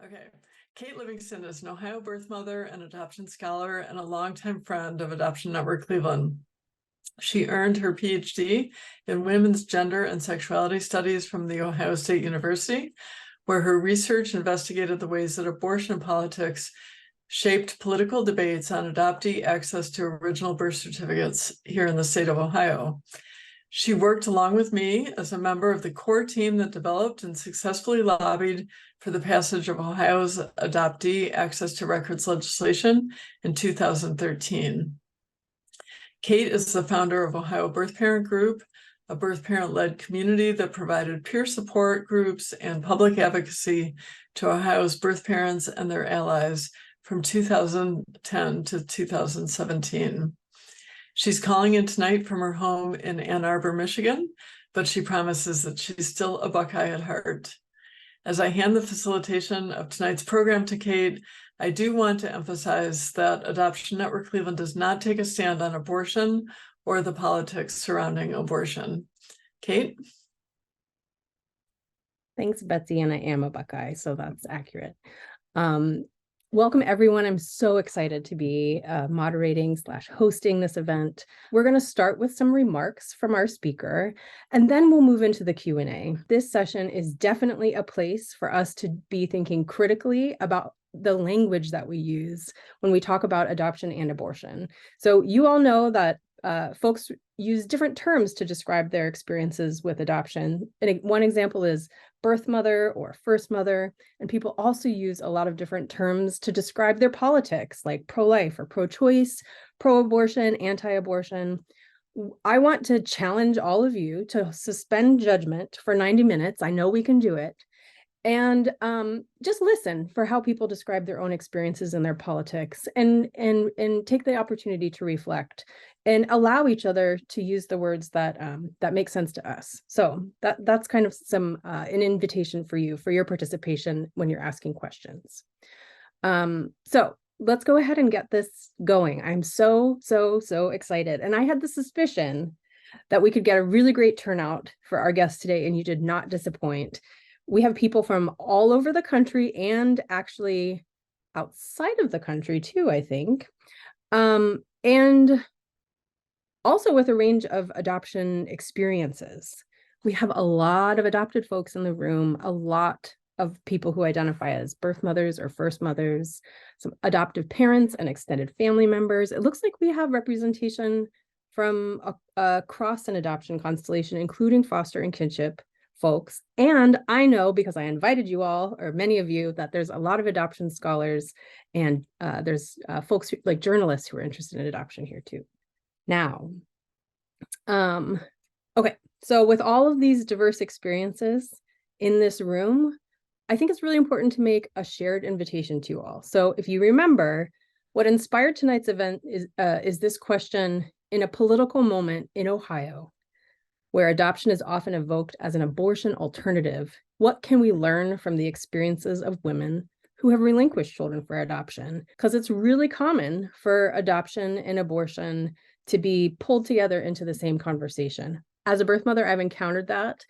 Okay. Kate Livingston is an Ohio birth mother and adoption scholar and a longtime friend of Adoption Network Cleveland. She earned her Ph.D. in women's gender and sexuality studies from The Ohio State University, where her research investigated the ways that abortion politics shaped political debates on adoptee access to original birth certificates here in the state of Ohio. She worked along with me as a member of the core team that developed and successfully lobbied for the passage of Ohio's adoptee access to records legislation in 2013. Kate is the founder of Ohio Birth Parent Group, a birth parent-led community that provided peer support groups and public advocacy to Ohio's birth parents and their allies from 2010 to 2017. She's calling in tonight from her home in Ann Arbor, Michigan, but she promises that she's still a Buckeye at heart. As I hand the facilitation of tonight's program to Kate, I do want to emphasize that Adoption Network Cleveland does not take a stand on abortion or the politics surrounding abortion. Kate? Thanks, Betsy, and I am a Buckeye, so that's accurate. Welcome, everyone. I'm so excited to be moderating/hosting this event. We're going to start with some remarks from our speaker, and then we'll move into the Q&A. This session is definitely a place for us to be thinking critically about the language that we use when we talk about adoption and abortion. So you all know that folks use different terms to describe their experiences with adoption. And one example is birth mother or first mother. And people also use a lot of different terms to describe their politics, like pro-life or pro-choice, pro-abortion, anti-abortion. I want to challenge all of you to suspend judgment for 90 minutes. I know we can do it. And just listen for how people describe their own experiences in their politics and take the opportunity to reflect and allow each other to use the words that that make sense to us. So that's kind of an invitation for you, for your participation when you're asking questions. So let's go ahead and get this going. I'm so excited. And I had the suspicion that we could get a really great turnout for our guests today, and you did not disappoint. We have people from all over the country and actually outside of the country too, I think. And also with a range of adoption experiences. We have a lot of adopted folks in the room, a lot of people who identify as birth mothers or first mothers, some adoptive parents and extended family members. It looks like we have representation from across an adoption constellation, including foster and kinship folks. And I know, because I invited you all, or many of you, that there's a lot of adoption scholars and there's folks like journalists who are interested in adoption here too. Now, okay, so with all of these diverse experiences in this room, I think it's really important to make a shared invitation to you all. So if you remember, what inspired tonight's event is this question: in a political moment in Ohio, where adoption is often evoked as an abortion alternative, what can we learn from the experiences of women who have relinquished children for adoption? Because it's really common for adoption and abortion to be pulled together into the same conversation. As a birth mother, I've encountered that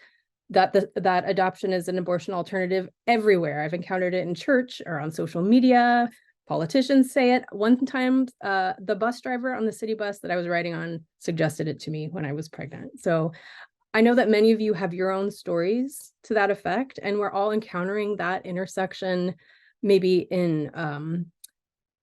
adoption is an abortion alternative everywhere. I've encountered it in church or on social media. Politicians say it. One time, the bus driver on the city bus that I was riding on suggested it to me when I was pregnant. So I know that many of you have your own stories to that effect, and we're all encountering that intersection, maybe in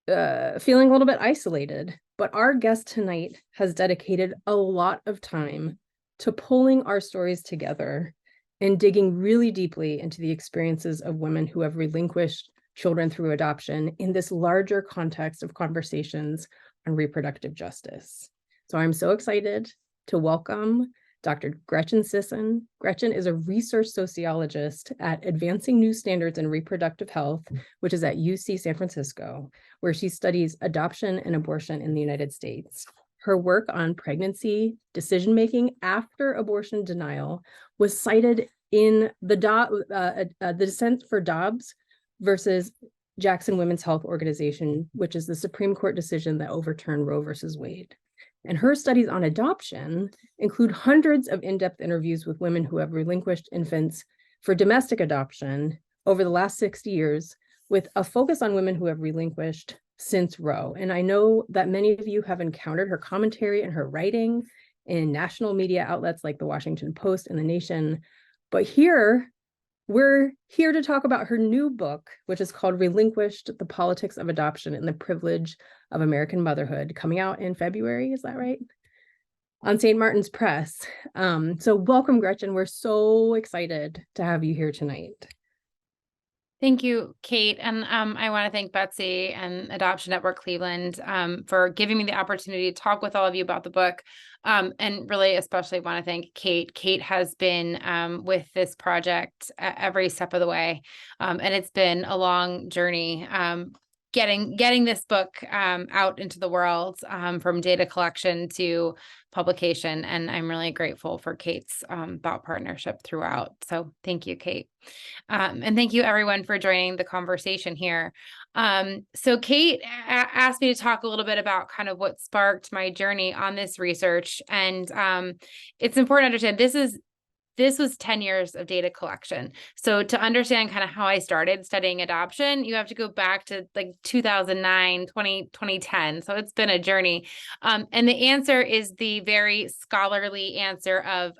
feeling a little bit isolated. But our guest tonight has dedicated a lot of time to pulling our stories together and digging really deeply into the experiences of women who have relinquished children through adoption in this larger context of conversations on reproductive justice. So I'm so excited to welcome Dr. Gretchen Sisson. Gretchen is a research sociologist at Advancing New Standards in Reproductive Health, which is at UC San Francisco, where she studies adoption and abortion in the United States. Her work on pregnancy decision-making after abortion denial was cited in the dissent for Dobbs versus Jackson Women's Health Organization, which is the Supreme Court decision that overturned Roe versus Wade. And her studies on adoption include hundreds of in-depth interviews with women who have relinquished infants for domestic adoption over the last 60 years, with a focus on women who have relinquished since Roe. And I know that many of you have encountered her commentary and her writing in national media outlets like the Washington Post and The Nation. But here, we're here to talk about her new book, which is called Relinquished, The Politics of Adoption and the Privilege of American Motherhood, coming out in February, is that right? On St. Martin's Press. So welcome, Gretchen. We're so excited to have you here tonight. Thank you, Kate. And I want to thank Betsy and Adoption Network Cleveland for giving me the opportunity to talk with all of you about the book. And really, especially want to thank Kate. Kate has been with this project every step of the way. And it's been a long journey getting this book out into the world, from data collection to publication. And I'm really grateful for Kate's thought partnership throughout. So thank you, Kate. And thank you everyone for joining the conversation here. So Kate asked me to talk a little bit about kind of what sparked my journey on this research. And it's important to understand this was 10 years of data collection. So to understand kind of how I started studying adoption, you have to go back to like 2009, 2010. So it's been a journey. And the answer is the very scholarly answer of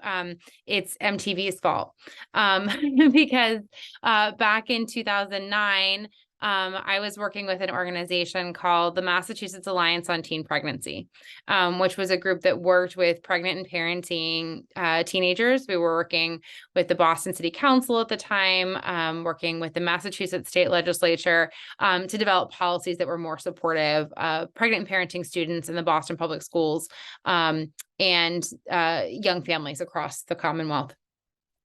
it's MTV's fault. Because back in 2009, I was working with an organization called the Massachusetts Alliance on Teen Pregnancy, which was a group that worked with pregnant and parenting teenagers. We were working with the Boston City Council at the time, working with the Massachusetts State Legislature to develop policies that were more supportive of pregnant and parenting students in the Boston Public Schools and young families across the Commonwealth.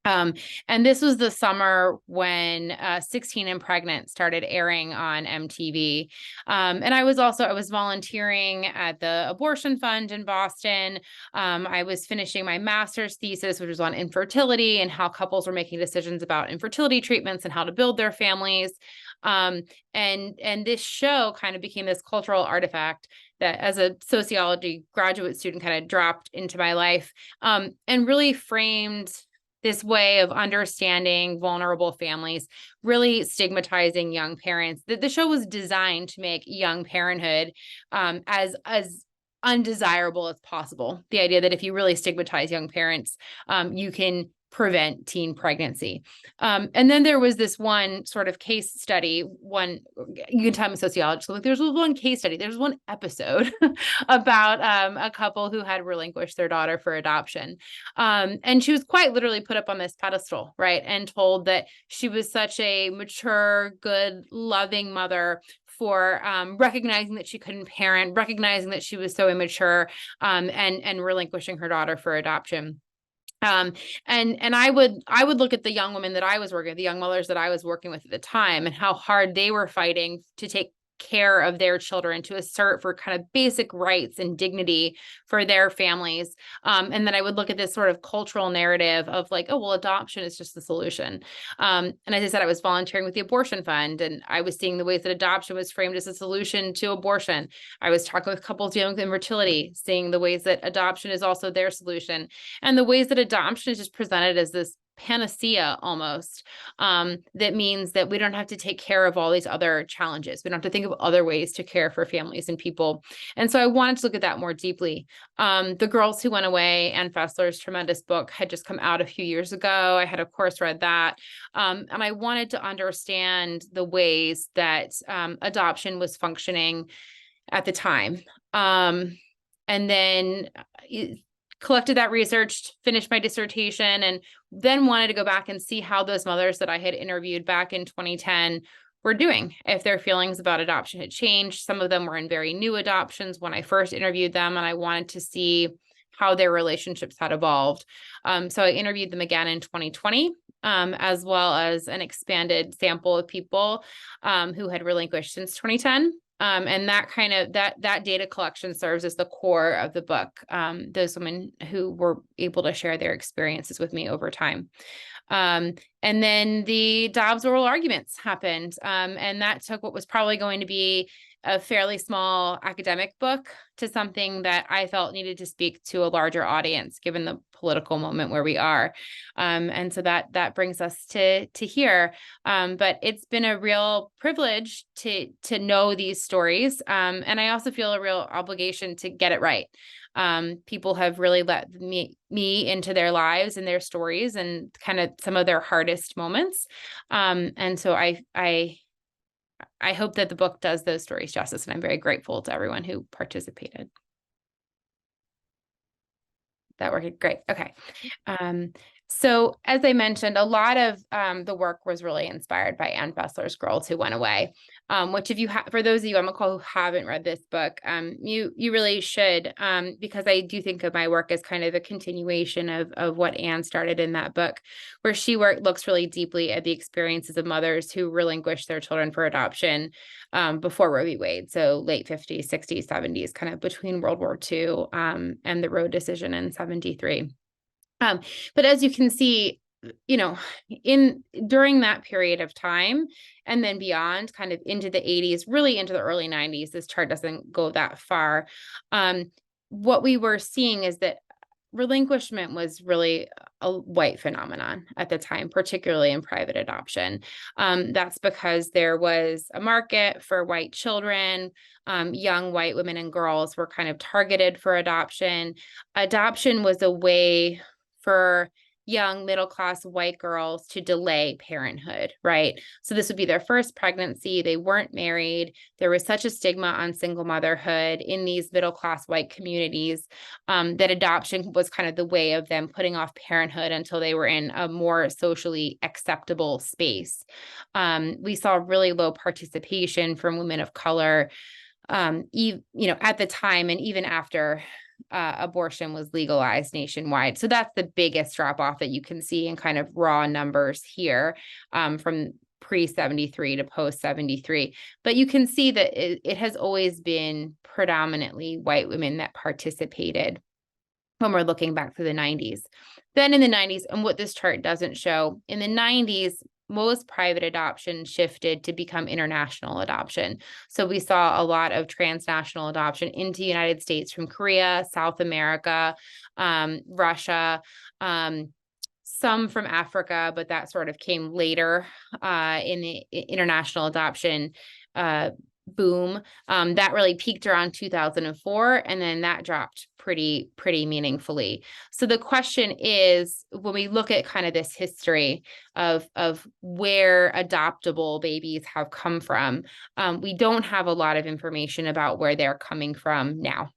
And this was the summer when 16 and Pregnant started airing on MTV. And I was volunteering at the Abortion Fund in Boston. I was finishing my master's thesis, which was on infertility and how couples were making decisions about infertility treatments and how to build their families. And this show kind of became this cultural artifact that as a sociology graduate student kind of dropped into my life, and really framed this way of understanding vulnerable families, really stigmatizing young parents. The show was designed to make young parenthood as undesirable as possible. The idea that if you really stigmatize young parents, you can prevent teen pregnancy. And then there was this one sort of case study, you can tell I'm a sociologist, so there's one case study, there's one episode about a couple who had relinquished their daughter for adoption. And she was quite literally put up on this pedestal, right? And told that she was such a mature, good, loving mother for recognizing that she couldn't parent, recognizing that she was so immature, and relinquishing her daughter for adoption. And I would look at the young women that I was working with, the young mothers that I was working with at the time, and how hard they were fighting to take care of their children, to assert for kind of basic rights and dignity for their families. And then I would look at this sort of cultural narrative of like, oh, well, adoption is just the solution. And as I said, I was volunteering with the Abortion Fund, and I was seeing the ways that adoption was framed as a solution to abortion. I was talking with couples dealing with infertility, seeing the ways that adoption is also their solution, and the ways that adoption is just presented as this panacea almost, that means that we don't have to take care of all these other challenges. We don't have to think of other ways to care for families and people. And so I wanted to look at that more deeply. The Girls Who Went Away, Ann Fessler's tremendous book, had just come out a few years ago. I had, of course, read that. And I wanted to understand the ways that adoption was functioning at the time. And then collected that research, finished my dissertation, and then wanted to go back and see how those mothers that I had interviewed back in 2010 were doing, if their feelings about adoption had changed. Some of them were in very new adoptions when I first interviewed them, and I wanted to see how their relationships had evolved. So I interviewed them again in 2020, as well as an expanded sample of people who had relinquished since 2010. And that data collection serves as the core of the book. Those women who were able to share their experiences with me over time. And then the Dobbs oral arguments happened. And that took what was probably going to be a fairly small academic book to something that I felt needed to speak to a larger audience, given the political moment where we are. And so that brings us to here. But it's been a real privilege to know these stories. And I also feel a real obligation to get it right. People have really let me into their lives and their stories and kind of some of their hardest moments. And so I hope that the book does those stories justice, and I'm very grateful to everyone who participated. That worked great. Okay. So as I mentioned, a lot of the work was really inspired by Ann Fessler's Girls Who Went Away, which if you for those of you on the call who haven't read this book, you really should, because I do think of my work as kind of a continuation of what Ann started in that book, where she looks really deeply at the experiences of mothers who relinquished their children for adoption before Roe v. Wade, so late 50s, 60s, 70s, kind of between World War II and the Roe decision in 73. But as you can see, during that period of time and then beyond, kind of into the 80s, really into the early 90s, this chart doesn't go that far. What we were seeing is that relinquishment was really a white phenomenon at the time, particularly in private adoption. That's because there was a market for white children. Young white women and girls were kind of targeted for adoption. Adoption was a way for young middle-class white girls to delay parenthood, right? So this would be their first pregnancy. They weren't married. There was such a stigma on single motherhood in these middle-class white communities that adoption was kind of the way of them putting off parenthood until they were in a more socially acceptable space. We saw really low participation from women of color, at the time and even after abortion was legalized nationwide. So that's the biggest drop off that you can see in kind of raw numbers here from pre-73 to post-73. But you can see that it has always been predominantly white women that participated when we're looking back to the 90s. Then in the 90s, and what this chart doesn't show, in the 90s, most private adoption shifted to become international adoption. So we saw a lot of transnational adoption into the United States from Korea, South America, Russia, some from Africa, but that sort of came later in the international adoption boom. That really peaked around 2004, and then that dropped pretty meaningfully. So the question is, when we look at kind of this history of where adoptable babies have come from, we don't have a lot of information about where they're coming from now.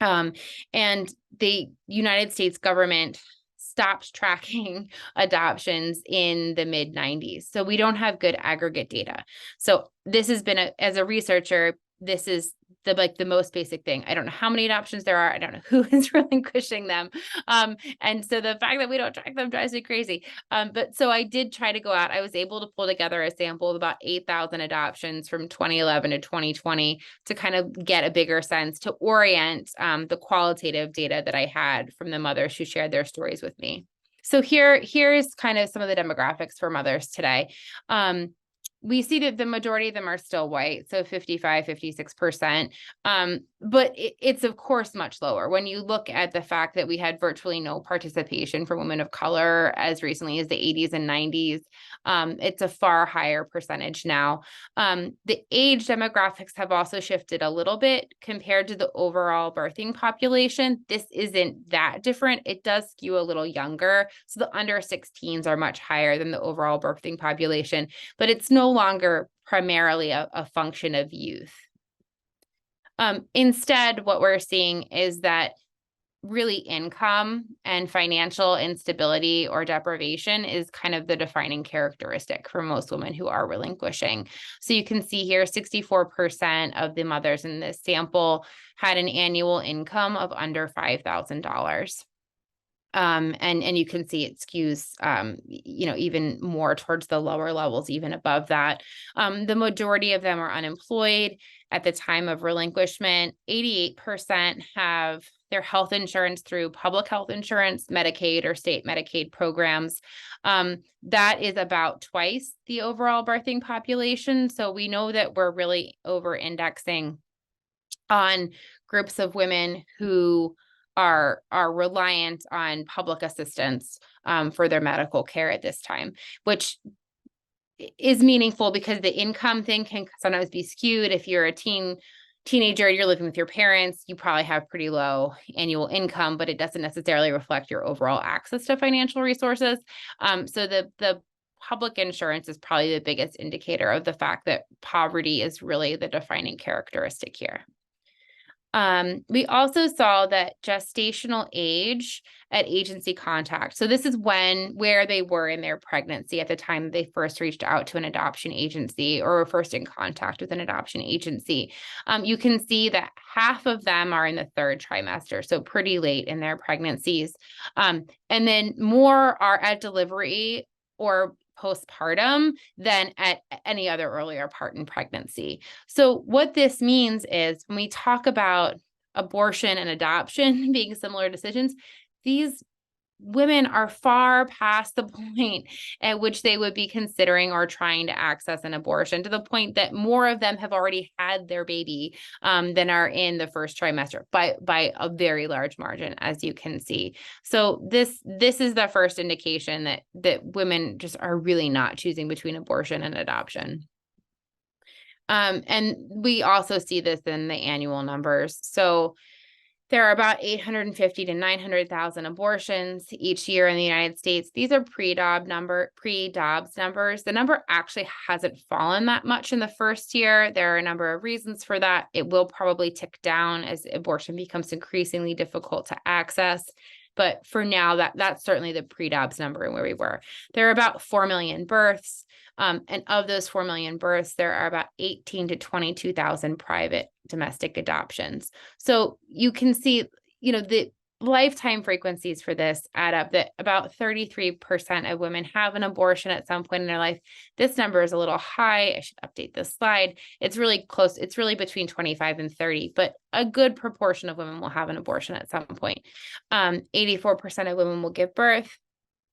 And the United States government stopped tracking adoptions in the mid-90s. So we don't have good aggregate data. So this has been, as a researcher, this is the most basic thing. I don't know how many adoptions there are. I don't know who is relinquishing them. And so the fact that we don't track them drives me crazy. But so I did try to go out. I was able to pull together a sample of about 8,000 adoptions from 2011 to 2020 to kind of get a bigger sense, to orient the qualitative data that I had from the mothers who shared their stories with me. So here's kind of some of the demographics for mothers today. We see that the majority of them are still white, so 55, 56%. But it's of course much lower when you look at the fact that we had virtually no participation for women of color as recently as the 80s and 90s. It's a far higher percentage now. The age demographics have also shifted a little bit compared to the overall birthing population. This isn't that different. It does skew a little younger. So the under 16s are much higher than the overall birthing population, but it's no longer primarily a function of youth. Instead, what we're seeing is that really income and financial instability or deprivation is kind of the defining characteristic for most women who are relinquishing. So you can see here, 64% of the mothers in this sample had an annual income of under $5,000. And you can see it skews, even more towards the lower levels, even above that. The majority of them are unemployed at the time of relinquishment. 88% have their health insurance through public health insurance, Medicaid or state Medicaid programs. That is about twice the overall birthing population. So we know that we're really over-indexing on groups of women who are reliant on public assistance for their medical care at this time, which is meaningful because the income thing can sometimes be skewed. If you're a teenager, you're living with your parents, you probably have pretty low annual income, but it doesn't necessarily reflect your overall access to financial resources. So the public insurance is probably the biggest indicator of the fact that poverty is really the defining characteristic here. We also saw that gestational age at agency contact. So this is where they were in their pregnancy at the time they first reached out to an adoption agency or were first in contact with an adoption agency. You can see that half of them are in the 3rd trimester, so pretty late in their pregnancies. And then more are at delivery or postpartum than at any other earlier part in pregnancy. So what this means is when we talk about abortion and adoption being similar decisions, these women are far past the point at which they would be considering or trying to access an abortion, to the point that more of them have already had their baby than are in the 1st trimester by a very large margin, as you can see. So this is the first indication that women just are really not choosing between abortion and adoption. And we also see this in the annual numbers. So there are about 850 to 900,000 abortions each year in the United States. These are pre-Dobbs numbers. The number actually hasn't fallen that much in the first year. There are a number of reasons for that. It will probably tick down as abortion becomes increasingly difficult to access. But for now, that's certainly the pre-Dobbs number and where we were. There are about 4 million births. And of those 4 million births, there are about 18 to 22,000 private domestic adoptions. So you can see, the lifetime frequencies for this add up, that about 33% of women have an abortion at some point in their life. This number is a little high. I should update this slide. It's really close. It's really between 25 and 30, but a good proportion of women will have an abortion at some point. 84% of women will give birth,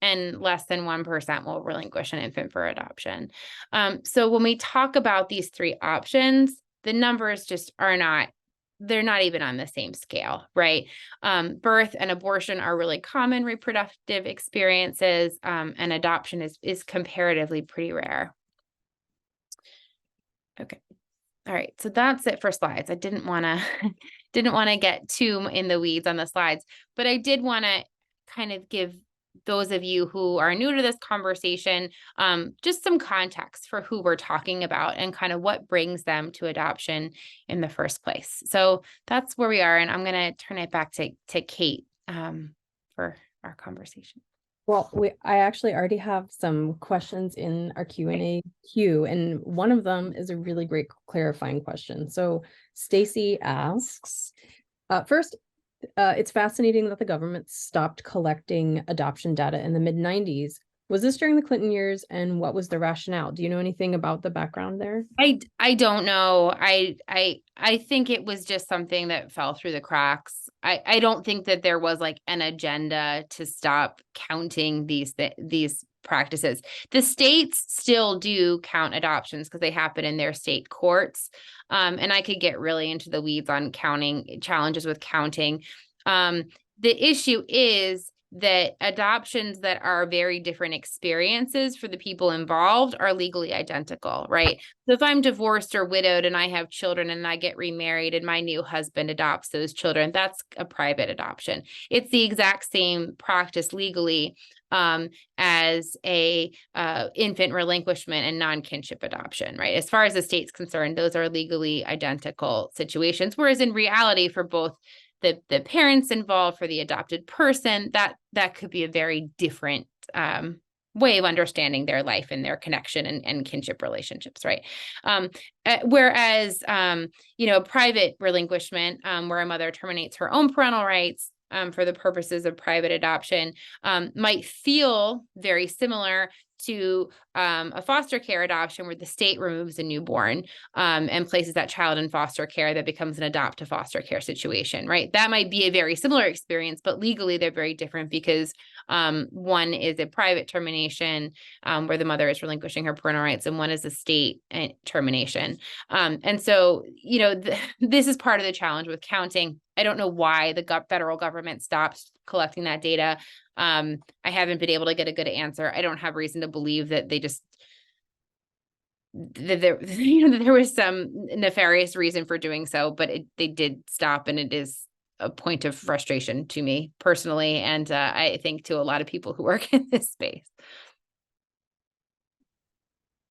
and less than 1% will relinquish an infant for adoption. So when we talk about these 3 options, the numbers just they're not even on the same scale, right? Birth and abortion are really common reproductive experiences, and adoption is comparatively pretty rare. Okay. All right. So that's it for slides. I didn't want to get too in the weeds on the slides, but I did want to kind of give those of you who are new to this conversation, just some context for who we're talking about and kind of what brings them to adoption in the first place. So that's where we are. And I'm going to turn it back to Kate for our conversation. Well, I actually already have some questions in our Q&A queue, and one of them is a really great clarifying question. So Stacy asks, first, it's fascinating that the government stopped collecting adoption data in the mid-90s. Was this during the Clinton years, and what was the rationale? Do you know anything about the background there? I don't know. I think it was just something that fell through the cracks. I don't think that there was like an agenda to stop counting these practices. The states still do count adoptions because they happen in their state courts. And I could get really into the weeds on challenges with counting. The issue is that adoptions that are very different experiences for the people involved are legally identical, right? So if I'm divorced or widowed and I have children and I get remarried and my new husband adopts those children, that's a private adoption. It's the exact same practice legally as a infant relinquishment and non-kinship adoption, right? As far as the state's concerned, those are legally identical situations, whereas in reality for both the parents involved, for the adopted person, that could be a very different way of understanding their life and their connection and kinship relationships, right? Whereas, private relinquishment, where a mother terminates her own parental rights for the purposes of private adoption, might feel very similar to a foster care adoption where the state removes a newborn and places that child in foster care that becomes an adopt to foster care situation, right? That might be a very similar experience, but legally they're very different because one is a private termination where the mother is relinquishing her parental rights, and one is a state termination. And so, this is part of the challenge with counting. I don't know why the federal government stopped collecting that data. I haven't been able to get a good answer. I don't have reason to believe that they just, that there was some nefarious reason for doing so, but they did stop, and it is a point of frustration to me personally, and I think to a lot of people who work in this space.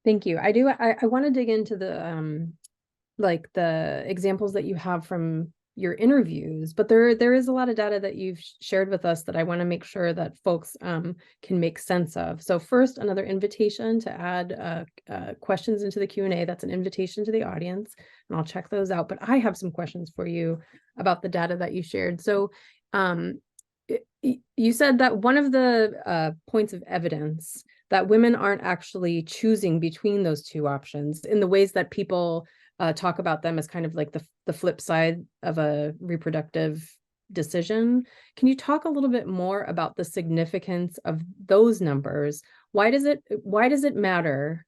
Thank you. I want to dig into the the examples that you have from your interviews, but there is a lot of data that you've shared with us that I want to make sure that folks can make sense of. So first, another invitation to add questions into the Q&A. That's an invitation to the audience, and I'll check those out. But I have some questions for you about the data that you shared. So you said that one of the points of evidence that women aren't actually choosing between those two options in the ways that people talk about them as kind of like the flip side of a reproductive decision. Can you talk a little bit more about the significance of those numbers? Why does it matter?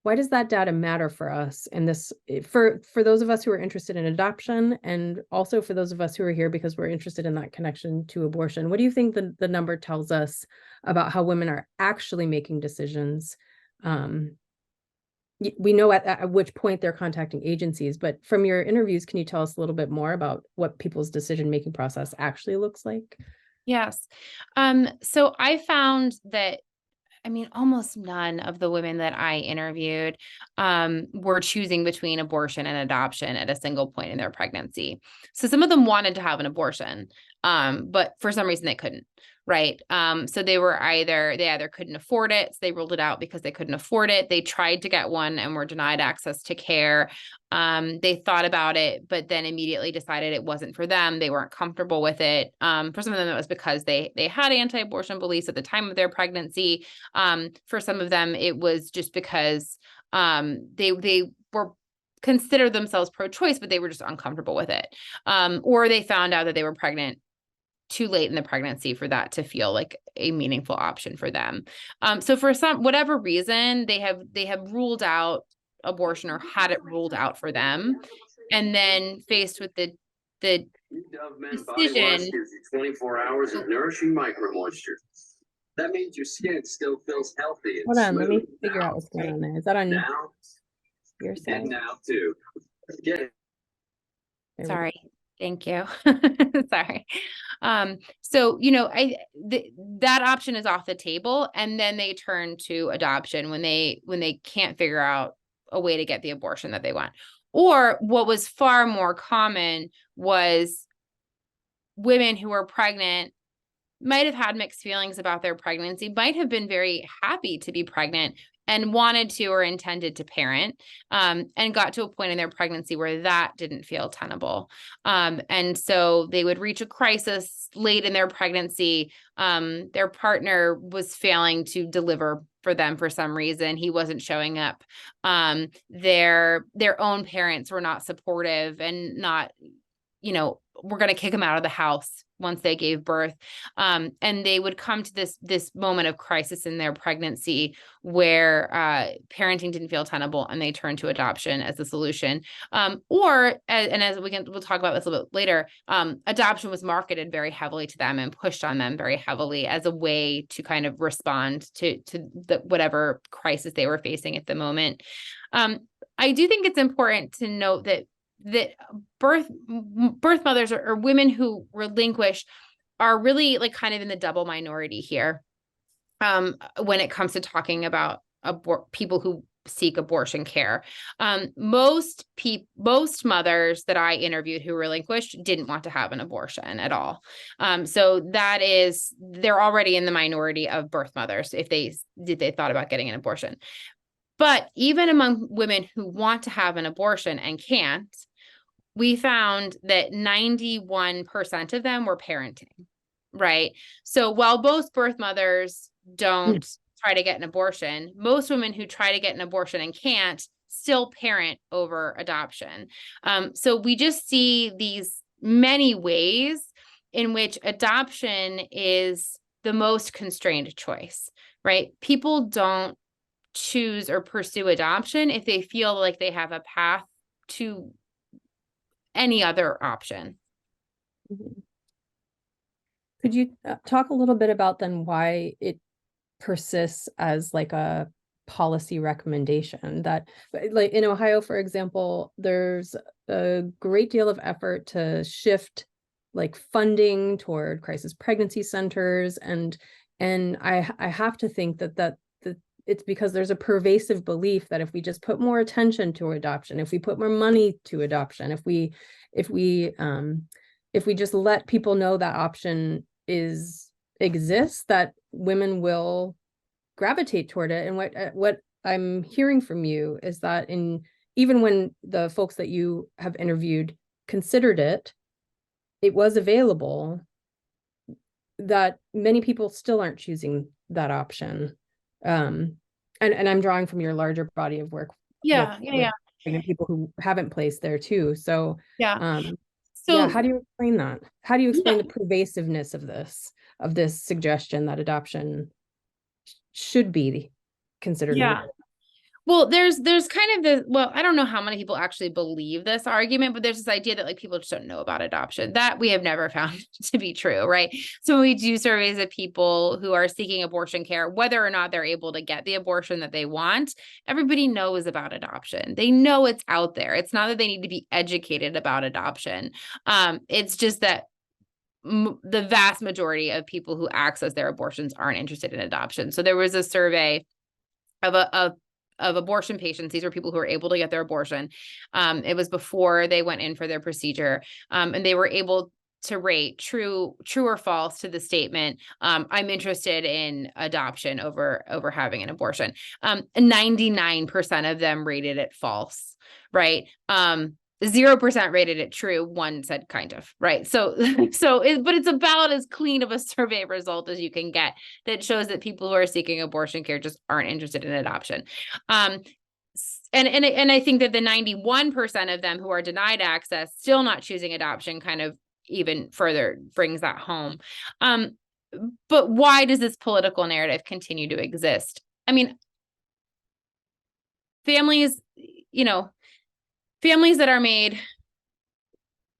Why does that data matter for us in this, for those of us who are interested in adoption, and also for those of us who are here because we're interested in that connection to abortion? What do you think the number tells us about how women are actually making decisions? We know at which point they're contacting agencies, but from your interviews, can you tell us a little bit more about what people's decision-making process actually looks like? Yes. So I found that, almost none of the women that I interviewed were choosing between abortion and adoption at a single point in their pregnancy. So some of them wanted to have an abortion, but for some reason they couldn't. Right. So they either couldn't afford it. So they ruled it out because they couldn't afford it. They tried to get one and were denied access to care. They thought about it, but then immediately decided it wasn't for them. They weren't comfortable with it. For some of them, it was because they had anti-abortion beliefs at the time of their pregnancy. For some of them, it was just because they were considered themselves pro-choice, but they were just uncomfortable with it. Or they found out that they were pregnant too late in the pregnancy for that to feel like a meaningful option for them. So for whatever reason, they have ruled out abortion or had it ruled out for them. And then faced with the decision. 24 hours of nourishing micro moisture. That means your skin still feels healthy. Hold on, let me figure out what's going on there. Is that on your side? And now too. Get it. Sorry. Thank you. Sorry. So, that option is off the table, and then they turn to adoption when they can't figure out a way to get the abortion that they want. Or what was far more common was women who were pregnant might have had mixed feelings about their pregnancy, might have been very happy to be pregnant and wanted to or intended to parent, and got to a point in their pregnancy where that didn't feel tenable. And so they would reach a crisis late in their pregnancy. Their partner was failing to deliver for them for some reason. He wasn't showing up. Their own parents were not supportive and not, we're going to kick them out of the house once they gave birth. And they would come to this moment of crisis in their pregnancy where parenting didn't feel tenable, and they turned to adoption as the solution. Or, and as we'll talk about this a little bit later, adoption was marketed very heavily to them and pushed on them very heavily as a way to kind of respond to whatever crisis they were facing at the moment. I do think it's important to note that birth mothers or women who relinquish are really like kind of in the double minority here when it comes to talking about people who seek abortion care. Most mothers that I interviewed who relinquished didn't want to have an abortion at all. So they're already in the minority of birth mothers if they thought about getting an abortion. But even among women who want to have an abortion and can't, we found that 91% of them were parenting, right? So while both birth mothers don't try to get an abortion, most women who try to get an abortion and can't still parent over adoption. So we just see these many ways in which adoption is the most constrained choice, right? People don't choose or pursue adoption if they feel like they have a path to any other option. Mhm. Could you talk a little bit about then why it persists as like a policy recommendation? That, like in Ohio, for example, there's a great deal of effort to shift like funding toward crisis pregnancy centers, and I have to think that it's because there's a pervasive belief that if we just put more attention to adoption, if we put more money to adoption, if we just let people know that option exists, that women will gravitate toward it. And what I'm hearing from you is that even when the folks that you have interviewed considered it was available, that many people still aren't choosing that option. And I'm drawing from your larger body of work. Yeah. With people who haven't placed there too. So So how do you explain that? How do you explain the pervasiveness of this suggestion that adoption should be considered? Well, there's kind of I don't know how many people actually believe this argument, but there's this idea that like people just don't know about adoption. That we have never found to be true, right? So when we do surveys of people who are seeking abortion care, whether or not they're able to get the abortion that they want, everybody knows about adoption. They know it's out there. It's not that they need to be educated about adoption. It's just that the vast majority of people who access their abortions aren't interested in adoption. So there was a survey of abortion patients. These were people who were able to get their abortion. It was before they went in for their procedure, and they were able to rate true or false to the statement, I'm interested in adoption over having an abortion. 99% of them rated it false, right? 0% rated it true. 1 said kind of, right? So but it's about as clean of a survey result as you can get that shows that people who are seeking abortion care just aren't interested in adoption. And I think that the 91% of them who are denied access, still not choosing adoption, kind of even further brings that home. But why does this political narrative continue to exist? I mean, families that are made,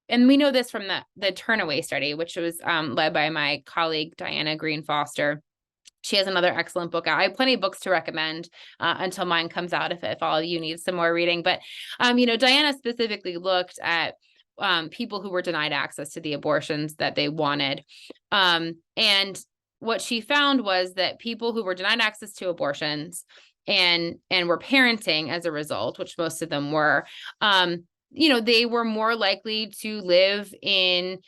and we know this from the Turnaway Study, which was led by my colleague, Diana Green Foster. She has another excellent book out. I have plenty of books to recommend until mine comes out, if all of you need some more reading. But, Diana specifically looked at people who were denied access to the abortions that they wanted. And what she found was that people who were denied access to abortions and were parenting as a result, which most of them were, they were more likely to live in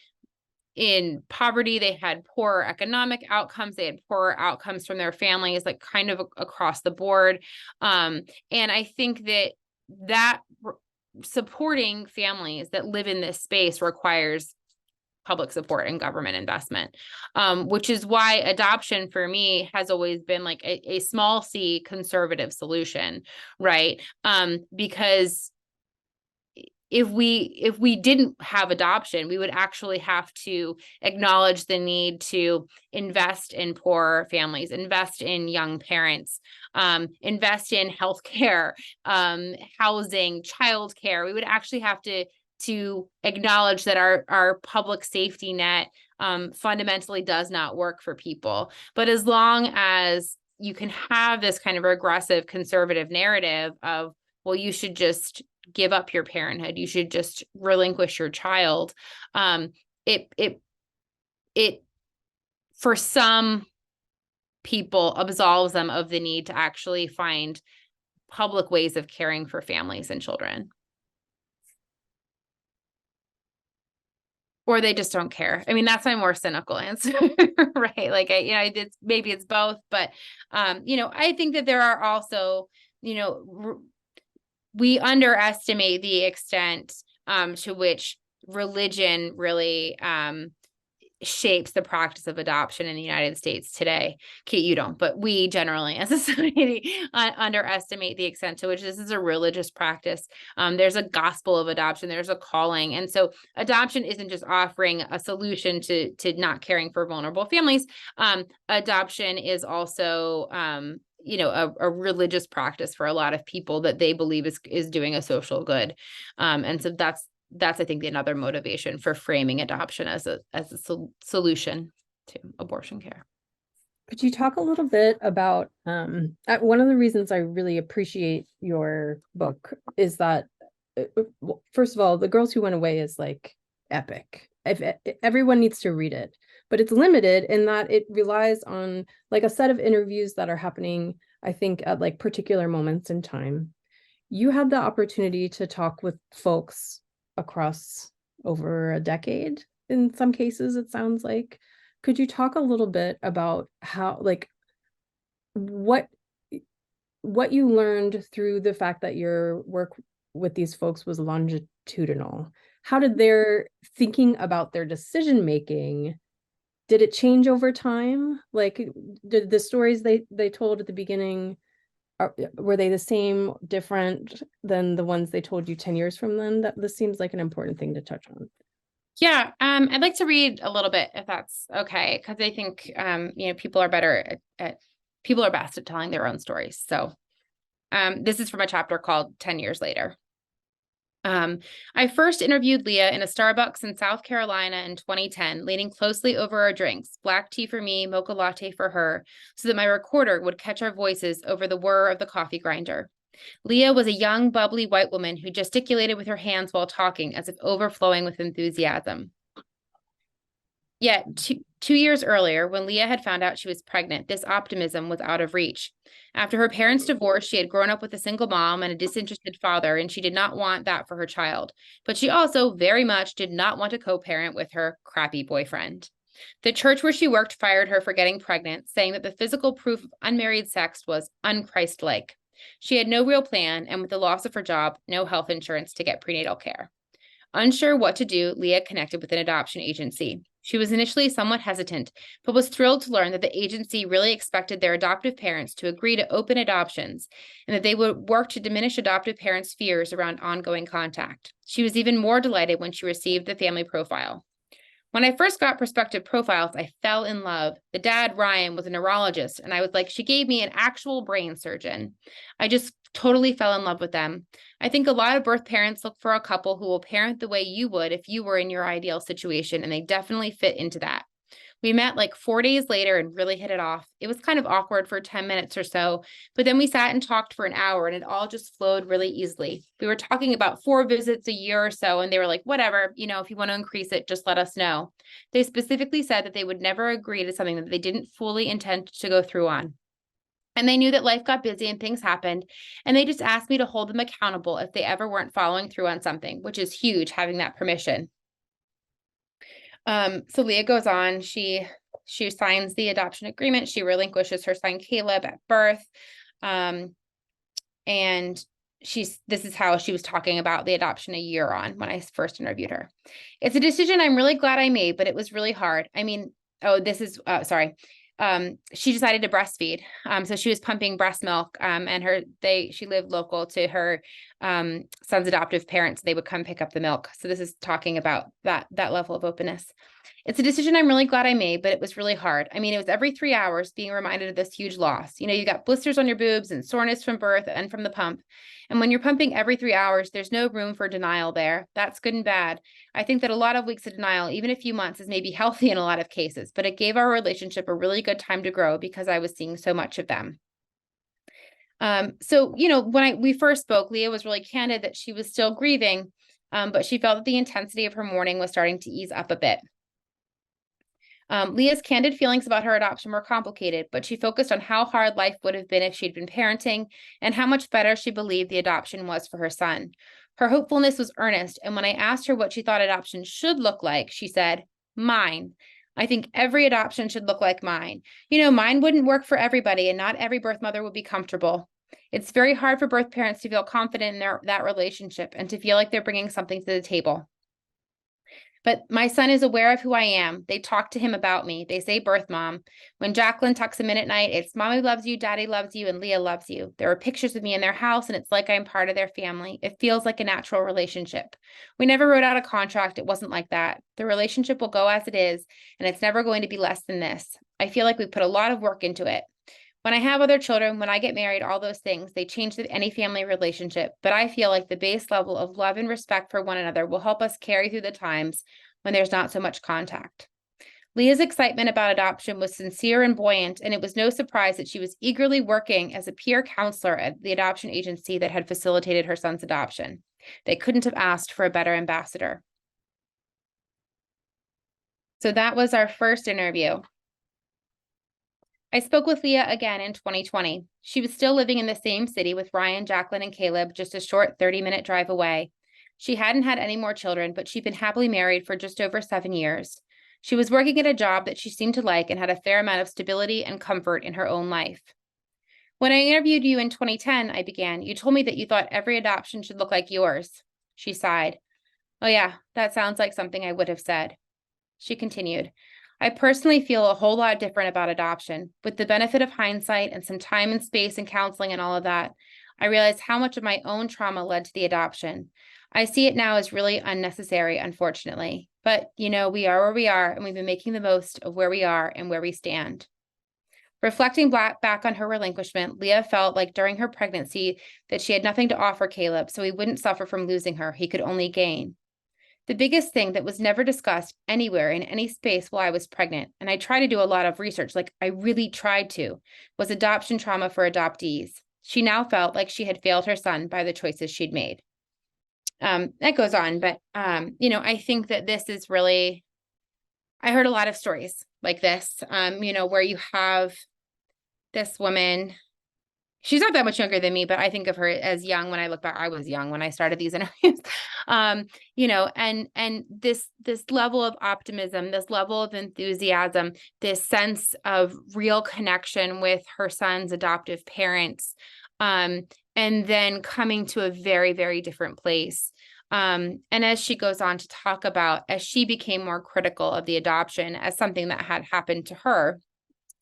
poverty. They had poorer economic outcomes. They had poorer outcomes from their families, like kind of across the board. And I think that supporting families that live in this space requires public support and government investment, which is why adoption for me has always been like a small c conservative solution, right? Because if we didn't have adoption, we would actually have to acknowledge the need to invest in poor families, invest in young parents, invest in healthcare, housing, childcare. We would actually have to acknowledge that our public safety net fundamentally does not work for people. But as long as you can have this kind of regressive conservative narrative of, well, you should just give up your parenthood, you should just relinquish your child, it for some people absolves them of the need to actually find public ways of caring for families and children. Or they just don't care. I mean, that's my more cynical answer, right? Like, maybe it's both, but, I think that there are also, we underestimate the extent to which religion really shapes the practice of adoption in the United States today. Kate, you don't, but we generally as a society underestimate the extent to which this is a religious practice. There's a gospel of adoption, there's a calling. And so adoption isn't just offering a solution to not caring for vulnerable families. Adoption is also, a religious practice for a lot of people that they believe is doing a social good. And so that's, I think, another motivation for framing adoption as a solution to abortion care. Could you talk a little bit about one of the reasons I really appreciate your book is that, first of all, The Girls Who Went Away is like epic. Everyone needs to read it, but it's limited in that it relies on like a set of interviews that are happening, I think, at like particular moments in time. You had the opportunity to talk with folks across over a decade in some cases, it sounds like. Could you talk a little bit about how, like, what you learned through the fact that your work with these folks was longitudinal? How did their thinking about their decision making, did it change over time? Like, did the stories they told at the beginning, were they the same, different than the ones they told you 10 years from then? That this seems like an important thing to touch on. Yeah, I'd like to read a little bit if that's okay, because I think people are better people are best at telling their own stories. So this is from a chapter called 10 Years Later. I first interviewed Leah in a Starbucks in South Carolina in 2010, leaning closely over our drinks, black tea for me, mocha latte for her, so that my recorder would catch our voices over the whir of the coffee grinder. Leah was a young, bubbly white woman who gesticulated with her hands while talking, as if overflowing with enthusiasm. Yet, two years earlier, when Leah had found out she was pregnant, this optimism was out of reach. After her parents' divorce, she had grown up with a single mom and a disinterested father, and she did not want that for her child. But she also very much did not want to co-parent with her crappy boyfriend. The church where she worked fired her for getting pregnant, saying that the physical proof of unmarried sex was unchristlike. She had no real plan, and with the loss of her job, no health insurance to get prenatal care. Unsure what to do, Leah connected with an adoption agency. She was initially somewhat hesitant, but was thrilled to learn that the agency really expected their adoptive parents to agree to open adoptions and that they would work to diminish adoptive parents' fears around ongoing contact. She was even more delighted when she received the family profile. When I first got prospective profiles, I fell in love. The dad, Ryan, was a neurologist, and I was like, she gave me an actual brain surgeon. I just totally fell in love with them. I think a lot of birth parents look for a couple who will parent the way you would if you were in your ideal situation, and they definitely fit into that. We met like 4 days later and really hit it off. It was kind of awkward for 10 minutes or so, but then we sat and talked for an hour and it all just flowed really easily. We were talking about 4 visits a year or so, and they were like, whatever, if you want to increase it, just let us know. They specifically said that they would never agree to something that they didn't fully intend to go through on. And they knew that life got busy and things happened, and they just asked me to hold them accountable if they ever weren't following through on something, which is huge, having that permission. So Leah goes on, she signs the adoption agreement. She relinquishes her son Caleb at birth. And this is how she was talking about the adoption a year on when I first interviewed her. It's a decision I'm really glad I made, but it was really hard. I mean, she decided to breastfeed. So she was pumping breast milk, and she lived local to her son's adoptive parents. They would come pick up the milk. So this is talking about that level of openness. It's a decision I'm really glad I made, but it was really hard. I mean, it was every 3 hours being reminded of this huge loss. You got blisters on your boobs and soreness from birth and from the pump. And when you're pumping every 3 hours, there's no room for denial there. That's good and bad. I think that a lot of weeks of denial, even a few months, is maybe healthy in a lot of cases, but it gave our relationship a really good time to grow because I was seeing so much of them. So when we first spoke, Leah was really candid that she was still grieving, but she felt that the intensity of her mourning was starting to ease up a bit. Leah's candid feelings about her adoption were complicated, but she focused on how hard life would have been if she'd been parenting and how much better she believed the adoption was for her son. Her hopefulness was earnest, and when I asked her what she thought adoption should look like, she said, mine. I think every adoption should look like mine. Mine wouldn't work for everybody, and not every birth mother would be comfortable. It's very hard for birth parents to feel confident in that relationship and to feel like they're bringing something to the table. But my son is aware of who I am. They talk to him about me. They say birth mom. When Jacqueline tucks him in at night, it's mommy loves you, daddy loves you, and Leah loves you. There are pictures of me in their house, and it's like I'm part of their family. It feels like a natural relationship. We never wrote out a contract. It wasn't like that. The relationship will go as it is, and it's never going to be less than this. I feel like we put a lot of work into it. When I have other children, when I get married, all those things, they change any family relationship. But I feel like the base level of love and respect for one another will help us carry through the times when there's not so much contact. Leah's excitement about adoption was sincere and buoyant, and it was no surprise that she was eagerly working as a peer counselor at the adoption agency that had facilitated her son's adoption. They couldn't have asked for a better ambassador. So that was our first interview. I spoke with Leah again in 2020. She was still living in the same city with Ryan, Jacqueline, and Caleb, just a short 30-minute drive away. She hadn't had any more children, but she'd been happily married for just over 7 years. She was working at a job that she seemed to like and had a fair amount of stability and comfort in her own life. When I interviewed you in 2010, I began, you told me that you thought every adoption should look like yours. She sighed. Oh yeah, that sounds like something I would have said. She continued, I personally feel a whole lot different about adoption. With the benefit of hindsight and some time and space and counseling and all of that, I realized how much of my own trauma led to the adoption. I see it now as really unnecessary, unfortunately. But, we are where we are, and we've been making the most of where we are and where we stand. Reflecting back on her relinquishment, Leah felt like during her pregnancy that she had nothing to offer Caleb, so he wouldn't suffer from losing her. He could only gain. The biggest thing that was never discussed anywhere in any space while I was pregnant, and I tried to do a lot of research, like I really tried to, was adoption trauma for adoptees. She now felt like she had failed her son by the choices she'd made. That goes on, but, I think that this is really, I heard a lot of stories like this, where you have this woman. She's not that much younger than me, but I think of her as young. When I look back, I was young when I started these interviews, and this level of optimism, this level of enthusiasm, this sense of real connection with her son's adoptive parents, and then coming to a very, very different place. And as she goes on to talk about, as she became more critical of the adoption as something that had happened to her,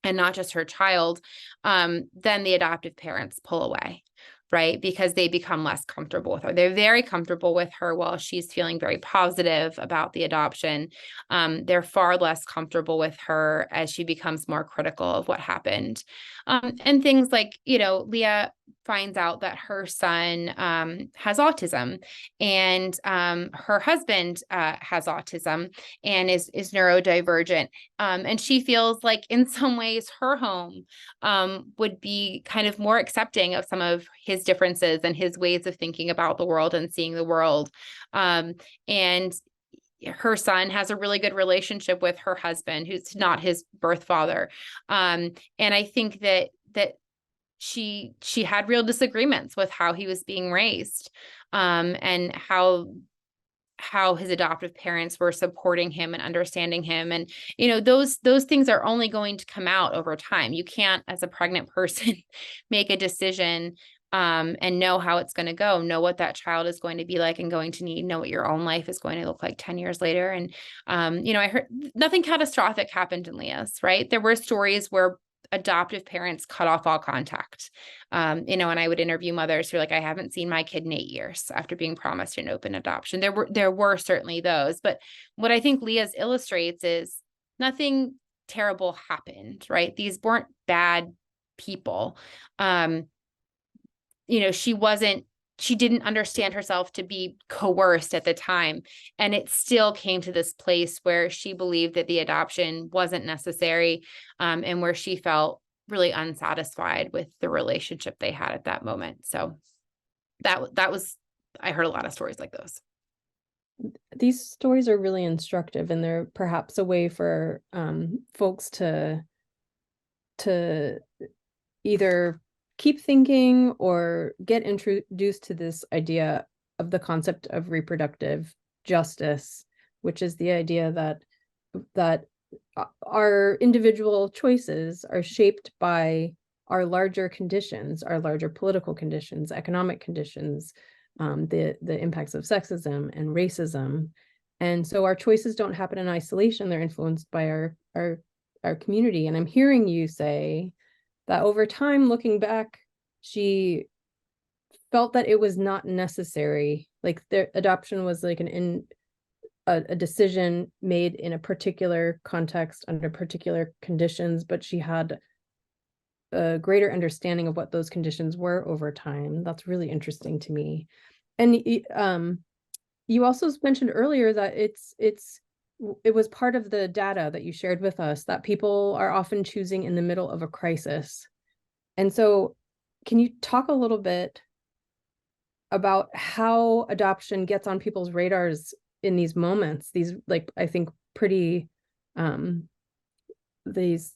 and not just her child, then the adoptive parents pull away, right? Because they become less comfortable with her. They're very comfortable with her while she's feeling very positive about the adoption. They're far less comfortable with her as she becomes more critical of what happened. And things like, Leah finds out that her son has autism, and her husband has autism and is neurodivergent. And she feels like in some ways her home would be kind of more accepting of some of his differences and his ways of thinking about the world and seeing the world. And her son has a really good relationship with her husband, who's not his birth father. And I think that she had real disagreements with how he was being raised, and how his adoptive parents were supporting him and understanding him. And, those things are only going to come out over time. You can't, as a pregnant person, make a decision and know how it's going to go, know what that child is going to be like and going to need, know what your own life is going to look like 10 years later. And, I heard nothing catastrophic happened in Leah's, right? There were stories where adoptive parents cut off all contact. And I would interview mothers who are like, I haven't seen my kid in 8 years after being promised an open adoption. There were certainly those, but what I think Leah's illustrates is nothing terrible happened, right? These weren't bad people. She didn't understand herself to be coerced at the time. And it still came to this place where she believed that the adoption wasn't necessary, and where she felt really unsatisfied with the relationship they had at that moment. So that was, I heard a lot of stories like those. These stories are really instructive, and they're perhaps a way for folks to either keep thinking or get introduced to this idea of the concept of reproductive justice, which is the idea that our individual choices are shaped by our larger conditions, our larger political conditions, economic conditions, the impacts of sexism and racism, And so our choices don't happen in isolation. They're influenced by our community. And I'm hearing you say that over time, looking back, she felt that it was not necessary. Like their adoption was like a decision made in a particular context under particular conditions, but she had a greater understanding of what those conditions were over time. That's really interesting to me. And you also mentioned earlier that it was part of the data that you shared with us that people are often choosing in the middle of a crisis. And so can you talk a little bit about how adoption gets on people's radars in these moments, these, like, I think pretty, these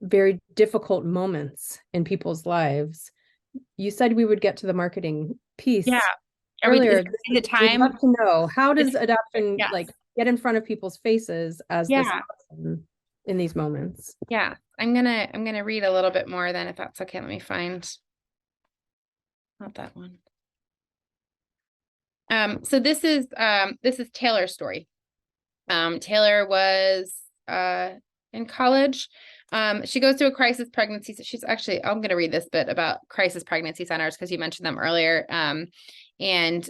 very difficult moments in people's lives? You said we would get to the marketing piece. Yeah. Earlier, the time? we'd love to know, how does adoption Yes. like get in front of people's faces as this Yeah. person in these moments? Yeah, I'm gonna read a little bit more then, if that's okay. Let me find, not that one. So this is Taylor's story. Taylor was in college. She goes through a crisis pregnancy. So she's actually, I'm gonna read this bit about crisis pregnancy centers because you mentioned them earlier. And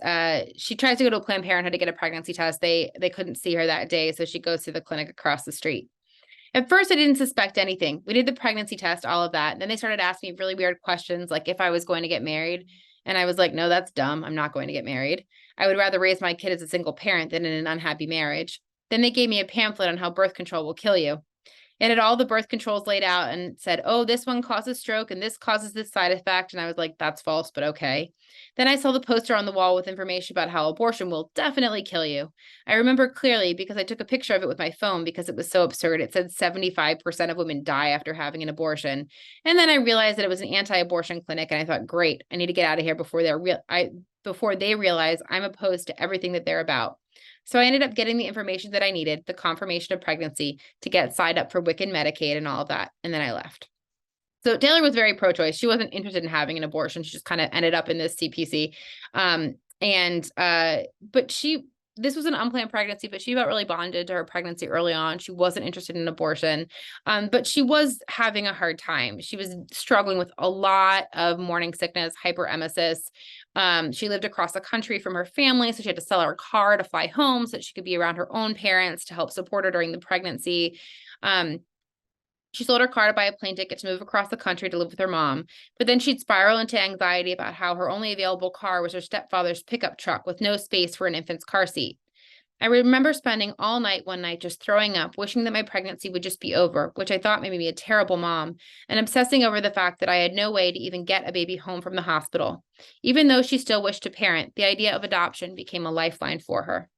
she tries to go to a Planned Parenthood to get a pregnancy test. They couldn't see her that day, so she goes to the clinic across the street. At first, I didn't suspect anything. We did the pregnancy test, all of that. And then they started asking me really weird questions, like if I was going to get married. And I was like, no, that's dumb. I'm not going to get married. I would rather raise my kid as a single parent than in an unhappy marriage. Then they gave me a pamphlet on how birth control will kill you. It had all the birth controls laid out and said, oh, this one causes stroke and this causes this side effect. And I was like, that's false, but okay. Then I saw the poster on the wall with information about how abortion will definitely kill you. I remember clearly because I took a picture of it with my phone because it was so absurd. It said 75% of women die after having an abortion. And then I realized that it was an anti-abortion clinic. And I thought, great, I need to get out of here before they realize I'm opposed to everything that they're about. So I ended up getting the information that I needed, the confirmation of pregnancy, to get signed up for WIC and Medicaid and all of that. And then I left. So Taylor was very pro-choice. She wasn't interested in having an abortion. She just kind of ended up in this CPC. But this was an unplanned pregnancy, but she felt really bonded to her pregnancy early on. She wasn't interested in abortion, but she was having a hard time. She was struggling with a lot of morning sickness, hyperemesis. She lived across the country from her family, so she had to sell her car to fly home so that she could be around her own parents to help support her during the pregnancy. She sold her car to buy a plane ticket to move across the country to live with her mom, but then she'd spiral into anxiety about how her only available car was her stepfather's pickup truck with no space for an infant's car seat. I remember spending all night one night just throwing up, wishing that my pregnancy would just be over, which I thought made me a terrible mom, and obsessing over the fact that I had no way to even get a baby home from the hospital. Even though she still wished to parent, the idea of adoption became a lifeline for her.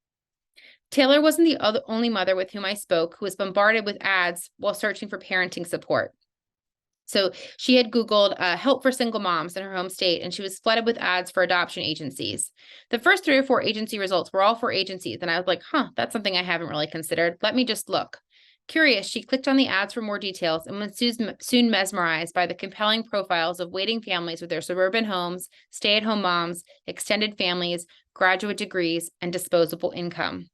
Taylor wasn't the only mother with whom I spoke who was bombarded with ads while searching for parenting support. So she had Googled help for single moms in her home state, and she was flooded with ads for adoption agencies. The first 3 or 4 agency results were all for agencies, and I was like, that's something I haven't really considered. Let me just look. Curious, she clicked on the ads for more details and was soon mesmerized by the compelling profiles of waiting families with their suburban homes, stay-at-home moms, extended families, graduate degrees, and disposable income.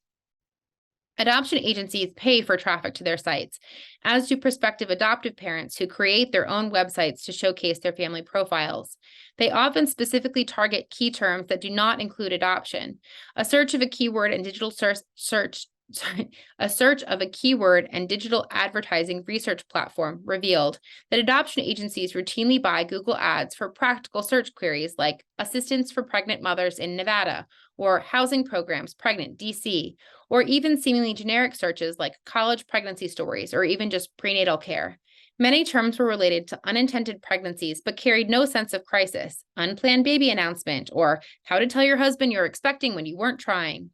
Adoption agencies pay for traffic to their sites, as do prospective adoptive parents who create their own websites to showcase their family profiles. They often specifically target key terms that do not include adoption. A search of a keyword and digital digital advertising research platform revealed that adoption agencies routinely buy Google ads for practical search queries like assistance for pregnant mothers in Nevada, or housing programs, pregnant, DC, or even seemingly generic searches like college pregnancy stories, or even just prenatal care. Many terms were related to unintended pregnancies, but carried no sense of crisis, unplanned baby announcement, or how to tell your husband you're expecting when you weren't trying.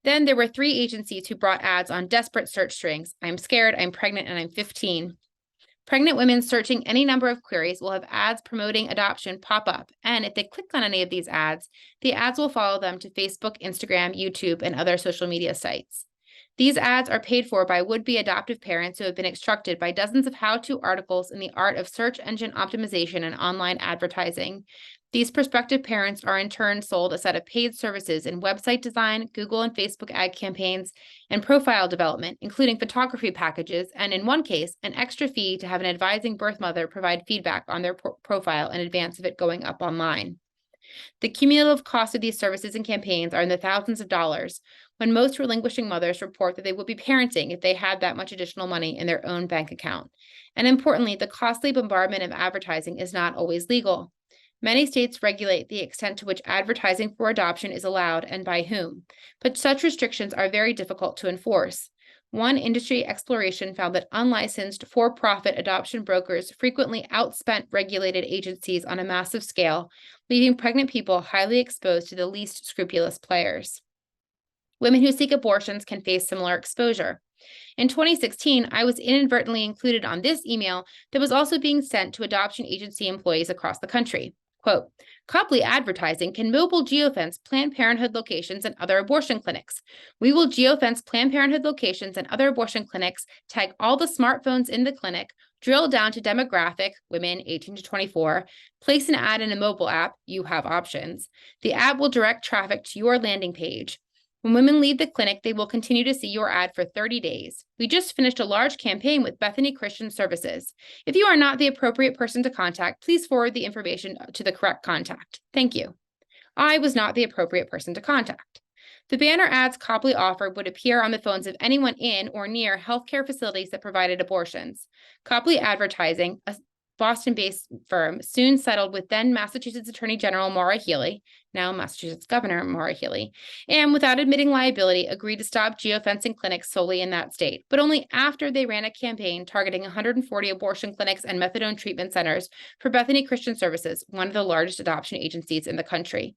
Then there were 3 agencies who brought ads on desperate search strings. I'm scared, I'm pregnant, and I'm 15. Pregnant women searching any number of queries will have ads promoting adoption pop up, and if they click on any of these ads, the ads will follow them to Facebook, Instagram, YouTube, and other social media sites. These ads are paid for by would-be adoptive parents who have been instructed by dozens of how-to articles in the art of search engine optimization and online advertising. These prospective parents are in turn sold a set of paid services in website design, Google and Facebook ad campaigns, and profile development, including photography packages, and in one case, an extra fee to have an advising birth mother provide feedback on their profile in advance of it going up online. The cumulative cost of these services and campaigns are in the thousands of dollars, when most relinquishing mothers report that they would be parenting if they had that much additional money in their own bank account. And importantly, the costly bombardment of advertising is not always legal. Many states regulate the extent to which advertising for adoption is allowed and by whom, but such restrictions are very difficult to enforce. One industry exploration found that unlicensed for-profit adoption brokers frequently outspent regulated agencies on a massive scale, leaving pregnant people highly exposed to the least scrupulous players. Women who seek abortions can face similar exposure. In 2016, I was inadvertently included on this email that was also being sent to adoption agency employees across the country. Quote, Copley Advertising can mobile geofence Planned Parenthood locations and other abortion clinics. We will geofence Planned Parenthood locations and other abortion clinics, tag all the smartphones in the clinic, drill down to demographic, women 18 to 24, place an ad in a mobile app, you have options. The ad will direct traffic to your landing page. When women leave the clinic, they will continue to see your ad for 30 days. We just finished a large campaign with Bethany Christian Services. If you are not the appropriate person to contact, please forward the information to the correct contact. Thank you. I was not the appropriate person to contact. The banner ads Copley offered would appear on the phones of anyone in or near healthcare facilities that provided abortions. Copley Advertising, a Boston-based firm, soon settled with then Massachusetts Attorney General Maura Healey, now Massachusetts Governor Maura Healey, and without admitting liability, agreed to stop geofencing clinics solely in that state, but only after they ran a campaign targeting 140 abortion clinics and methadone treatment centers for Bethany Christian Services, one of the largest adoption agencies in the country.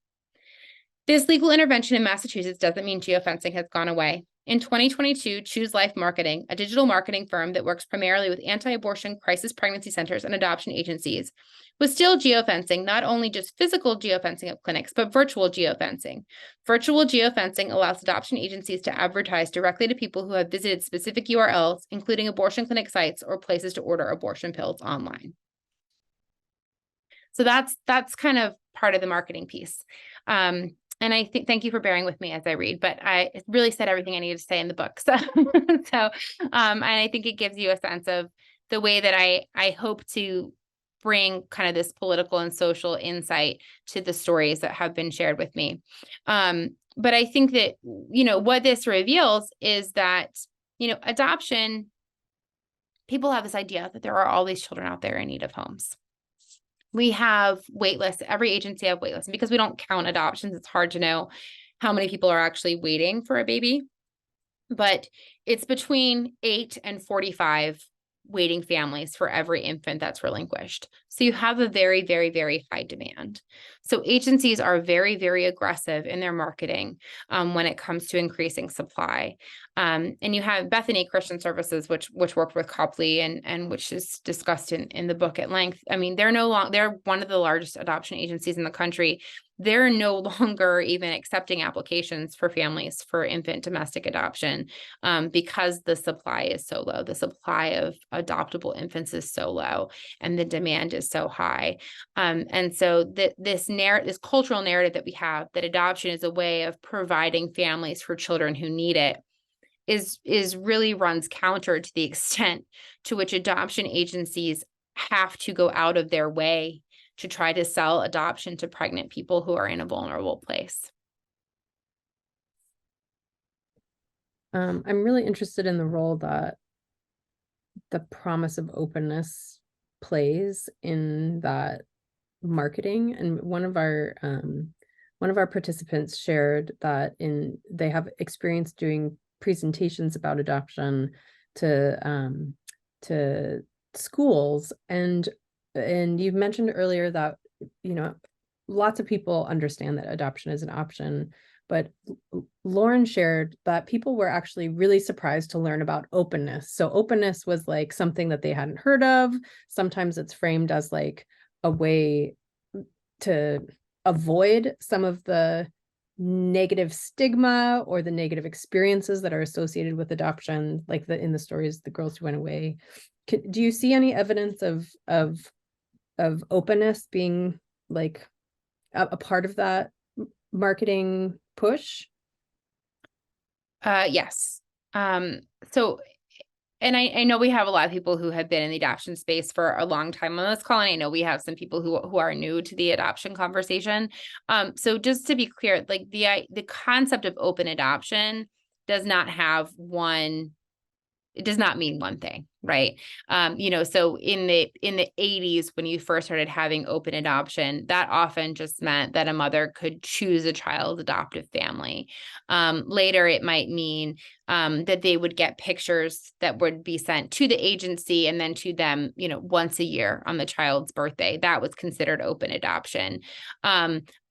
This legal intervention in Massachusetts doesn't mean geofencing has gone away. In 2022, Choose Life Marketing, a digital marketing firm that works primarily with anti-abortion crisis pregnancy centers and adoption agencies, was still geofencing, not only just physical geofencing of clinics, but virtual geofencing. Virtual geofencing allows adoption agencies to advertise directly to people who have visited specific URLs, including abortion clinic sites or places to order abortion pills online. So that's kind of part of the marketing piece. And I think, thank you for bearing with me as I read, but I really said everything I needed to say in the book. So, and I think it gives you a sense of the way that I hope to bring kind of this political and social insight to the stories that have been shared with me. But I think that, what this reveals is that, adoption, people have this idea that there are all these children out there in need of homes. We have wait lists. Every agency have wait lists. And because we don't count adoptions, it's hard to know how many people are actually waiting for a baby. But it's between 8 and 45 waiting families for every infant that's relinquished. So you have a very, very, very high demand. So agencies are very, very aggressive in their marketing when it comes to increasing supply. And you have Bethany Christian Services, which worked with Copley and which is discussed in the book at length. I mean, they're one of the largest adoption agencies in the country. They're no longer even accepting applications for families for infant domestic adoption because the supply is so low. The supply of adoptable infants is so low and the demand is so high. And so this cultural narrative that we have, that adoption is a way of providing families for children who need it, is really runs counter to the extent to which adoption agencies have to go out of their way to try to sell adoption to pregnant people who are in a vulnerable place. I'm really interested in the role that the promise of openness plays in that marketing. And one of our participants shared that they have experience doing presentations about adoption to schools, and you've mentioned earlier that lots of people understand that adoption is an option, but Lauren shared that people were actually really surprised to learn about openness. So openness was like something that they hadn't heard of. Sometimes it's framed as like a way to avoid some of the negative stigma or the negative experiences that are associated with adoption, like in the stories, the girls who went away. Do you see any evidence of openness being like a part of that marketing push? Yes. So, and I know we have a lot of people who have been in the adoption space for a long time on this call, and I know we have some people who are new to the adoption conversation. So just to be clear, like the concept of open adoption does not have it does not mean one thing, right? So in the 80s, when you first started having open adoption, that often just meant that a mother could choose a child's adoptive family. Later, it might mean that they would get pictures that would be sent to the agency and then to them, once a year on the child's birthday. That was considered open adoption.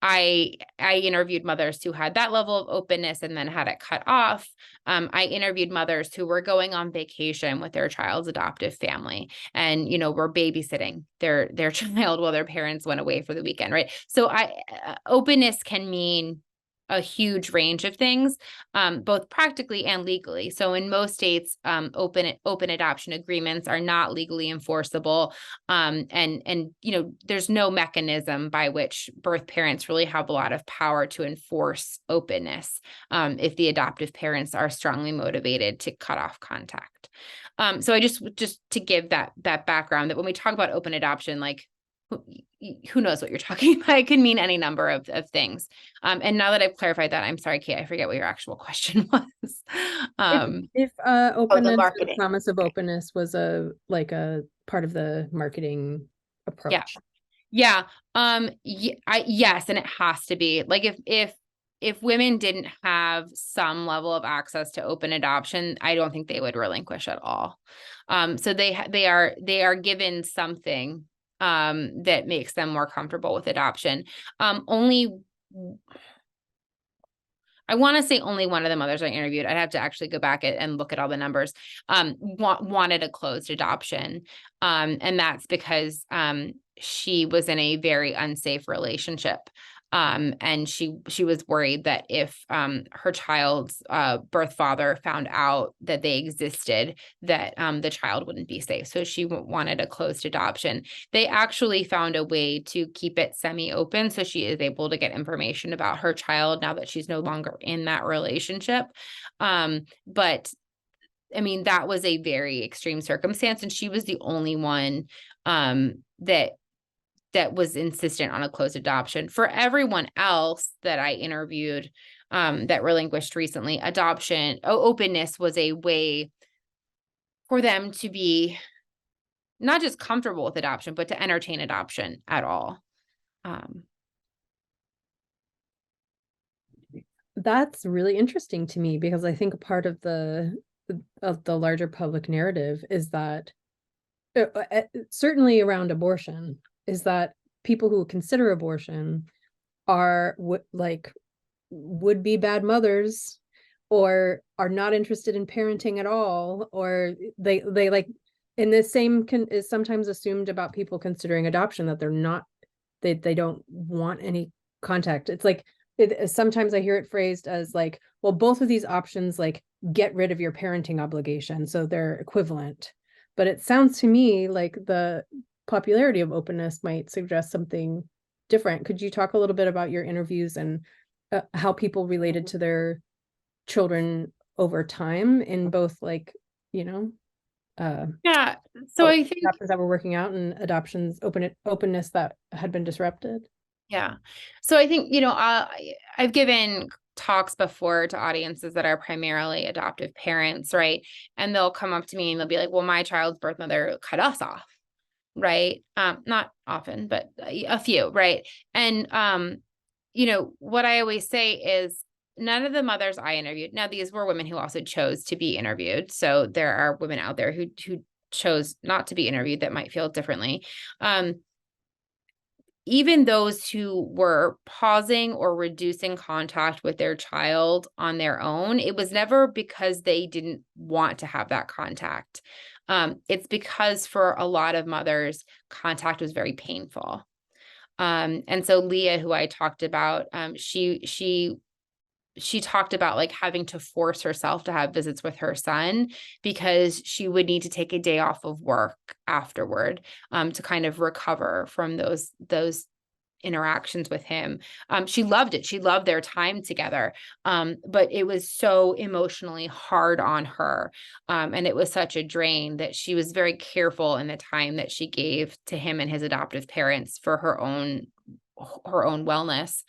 I interviewed mothers who had that level of openness and then had it cut off. I interviewed mothers who were going on vacation with their child's adoptive family and, were babysitting their child while their parents went away for the weekend, right? So openness can mean a huge range of things, both practically and legally. So in most states, open adoption agreements are not legally enforceable. And there's no mechanism by which birth parents really have a lot of power to enforce openness if the adoptive parents are strongly motivated to cut off contact. So I just to give that background, that when we talk about open adoption, like who knows what you're talking about? It can mean any number of things. And now that I've clarified that, I'm sorry, Kate, I forget what your actual question was. If openness, marketing. the promise of openness was a part of the marketing approach. Yeah. Yes, and it has to be. Like if women didn't have some level of access to open adoption, I don't think they would relinquish at all. So they are given something that makes them more comfortable with adoption. I want to say only one of the mothers I interviewed, I'd have to actually go back and look at all the numbers, wanted a closed adoption. And that's because she was in a very unsafe relationship. And she was worried that if her child's birth father found out that they existed, that the child wouldn't be safe. So she wanted a closed adoption. They actually found a way to keep it semi-open, so she is able to get information about her child now that she's no longer in that relationship. But I mean, that was a very extreme circumstance, and she was the only one that was insistent on a closed adoption. For everyone else that I interviewed that relinquished recently, openness was a way for them to be not just comfortable with adoption, but to entertain adoption at all. That's really interesting to me, because I think a part of the larger public narrative is that certainly around abortion, is that people who consider abortion are would be bad mothers, or are not interested in parenting at all, or they like, in the same is sometimes assumed about people considering adoption, that they're not, they don't want any contact. It's like, sometimes I hear it phrased as like, well, both of these options like get rid of your parenting obligation, so they're equivalent. But it sounds to me like the popularity of openness might suggest something different. Could you talk a little bit about your interviews and how people related to their children over time in both, like, Yeah. So I think adoptions that were working out and adoptions openness that had been disrupted? Yeah. So I think, I've given talks before to audiences that are primarily adoptive parents, right? And they'll come up to me and they'll be like, well, my child's birth mother cut us off, right? Not often, but a few, right? And, what I always say is none of the mothers I interviewed, now these were women who also chose to be interviewed. So there are women out there who chose not to be interviewed that might feel differently. Even those who were pausing or reducing contact with their child on their own, it was never because they didn't want to have that contact. It's because for a lot of mothers, contact was very painful. And so Leah, who I talked about, she she talked about like having to force herself to have visits with her son because she would need to take a day off of work afterward, to kind of recover from those interactions with him. She loved it. She loved their time together. But it was so emotionally hard on her. And it was such a drain that she was very careful in the time that she gave to him and his adoptive parents for her own wellness.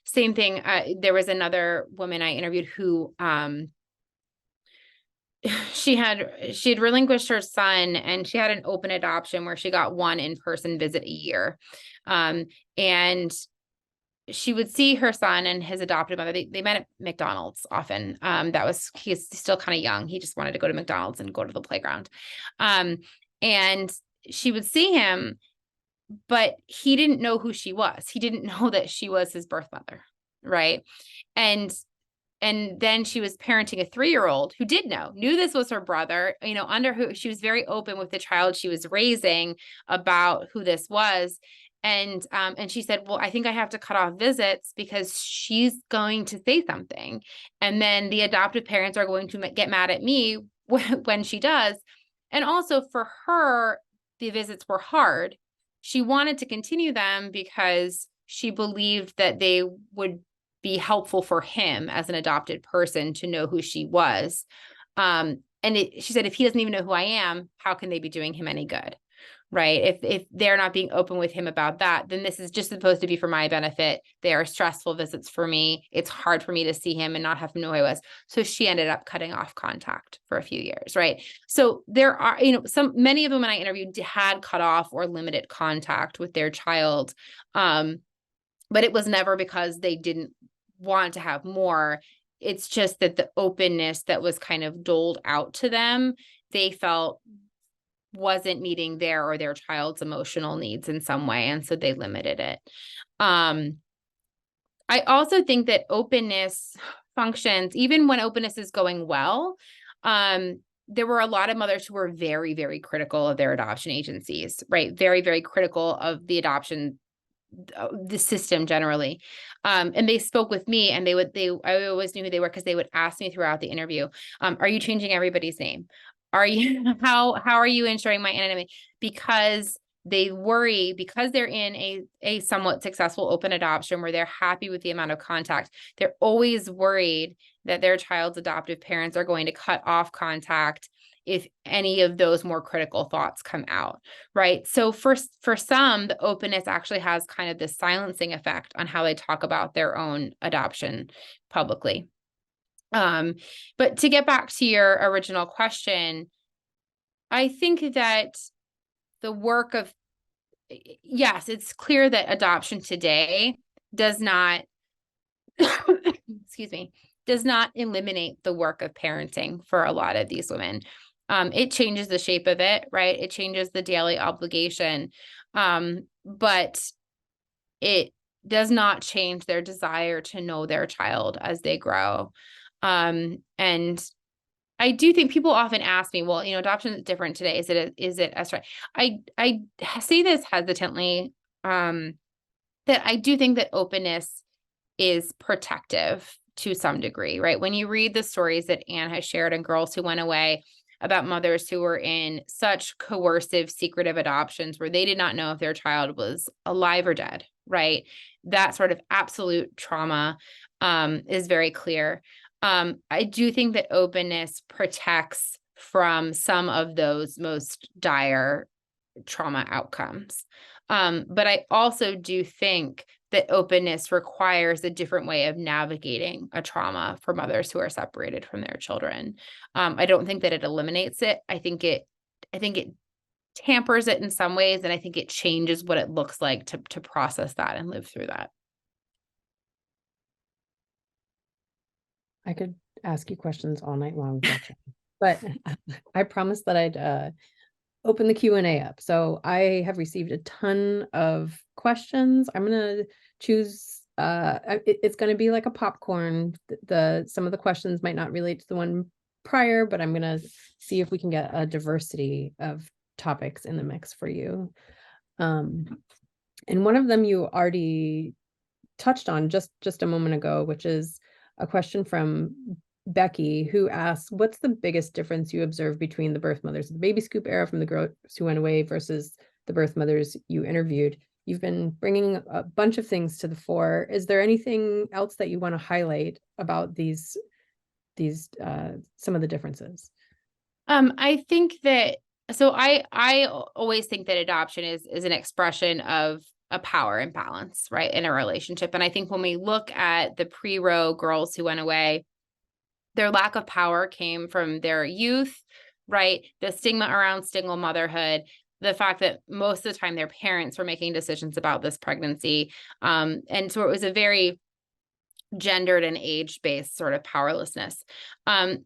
Same thing. There was another woman I interviewed who, she had relinquished her son, and she had an open adoption where she got one in-person visit a year. And she would see her son and his adopted mother. They met at McDonald's often. He's still kind of young. He just wanted to go to McDonald's and go to the playground. And she would see him, but he didn't know who she was. He didn't know that she was his birth mother. Right. And then she was parenting a 3-year-old who knew this was her brother, under who she was very open with the child she was raising about who this was. And she said, well, I think I have to cut off visits because she's going to say something. And then the adoptive parents are going to get mad at me when she does. And also for her, the visits were hard. She wanted to continue them because she believed that they would be helpful for him as an adopted person to know who she was. She said, if he doesn't even know who I am, how can they be doing him any good? Right. If they're not being open with him about that, then this is just supposed to be for my benefit. They are stressful visits for me. It's hard for me to see him and not have him know who I was. So she ended up cutting off contact for a few years. Right. So there are, many of them when I interviewed had cut off or limited contact with their child. But it was never because they didn't want to have more. It's just that the openness that was kind of doled out to them, they felt wasn't meeting their or their child's emotional needs in some way. And so they limited it. I also think that openness functions, even when openness is going well. There were a lot of mothers who were very, very critical of their adoption agencies, right? Very, very critical of the adoption, the system generally. And they spoke with me, and I always knew who they were because they would ask me throughout the interview, are you changing everybody's name? Are you, how are you ensuring my anonymity? Because they worry, because they're in a somewhat successful open adoption where they're happy with the amount of contact, they're always worried that their child's adoptive parents are going to cut off contact if any of those more critical thoughts come out, right? So for some, the openness actually has kind of this silencing effect on how they talk about their own adoption publicly. But to get back to your original question, I think that the work of, yes, it's clear that adoption today does not, does not eliminate the work of parenting for a lot of these women. It changes the shape of it, right? It changes the daily obligation, but it does not change their desire to know their child as they grow. And I do think people often ask me, well, adoption is different today. Is it as right? I say this hesitantly, that I do think that openness is protective to some degree, right? When you read the stories that Anne has shared and Girls Who Went Away about mothers who were in such coercive, secretive adoptions where they did not know if their child was alive or dead, right? That sort of absolute trauma is very clear. I do think that openness protects from some of those most dire trauma outcomes. But I also do think that openness requires a different way of navigating a trauma for mothers who are separated from their children. I don't think that it eliminates it. I think it tampers it in some ways, and I think it changes what it looks like to process that and live through that. I could ask you questions all night long, Gretchen, but I promised that I'd open the Q&A up. So I have received a ton of questions. I'm going to choose, it's going to be like a popcorn. Some of the questions might not relate to the one prior, but I'm going to see if we can get a diversity of topics in the mix for you. And one of them you already touched on just a moment ago, which is a question from Becky, who asks, what's the biggest difference you observe between the birth mothers of the baby scoop era from the girls who went away versus the birth mothers you interviewed? You've been bringing a bunch of things to the fore. Is there anything else that you want to highlight about these some of the differences? I think that, so I always think that adoption is an expression of a power imbalance, right, in a relationship. And I think when we look at the pre-Roe girls who went away, their lack of power came from their youth, right? The stigma around single motherhood, the fact that most of the time their parents were making decisions about this pregnancy. And so it was a very gendered and age-based sort of powerlessness.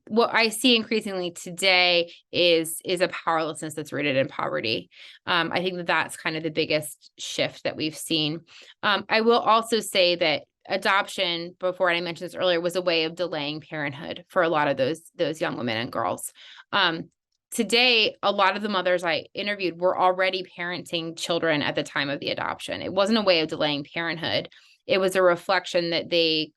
What I see increasingly today is a powerlessness that's rooted in poverty. I think that that's kind of the biggest shift that we've seen. I will also say that adoption, before I mentioned this earlier, was a way of delaying parenthood for a lot of those young women and girls. Today, a lot of the mothers I interviewed were already parenting children at the time of the adoption. It wasn't a way of delaying parenthood. It was a reflection that they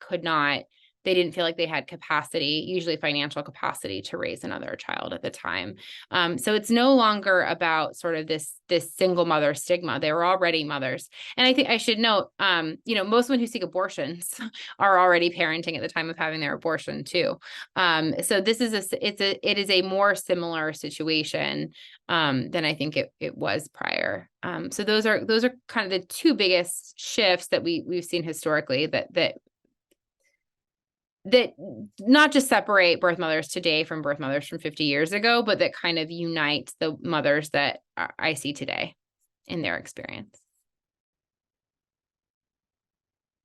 didn't feel like they had capacity, usually financial capacity, to raise another child at the time. So it's no longer about sort of this single mother stigma. They were already mothers. And I think I should note, most women who seek abortions are already parenting at the time of having their abortion too. So this is it is a more similar situation than I think it was prior. So those are kind of the two biggest shifts that we've seen historically that not just separate birth mothers today from birth mothers from 50 years ago, but that kind of unite the mothers that I see today in their experience.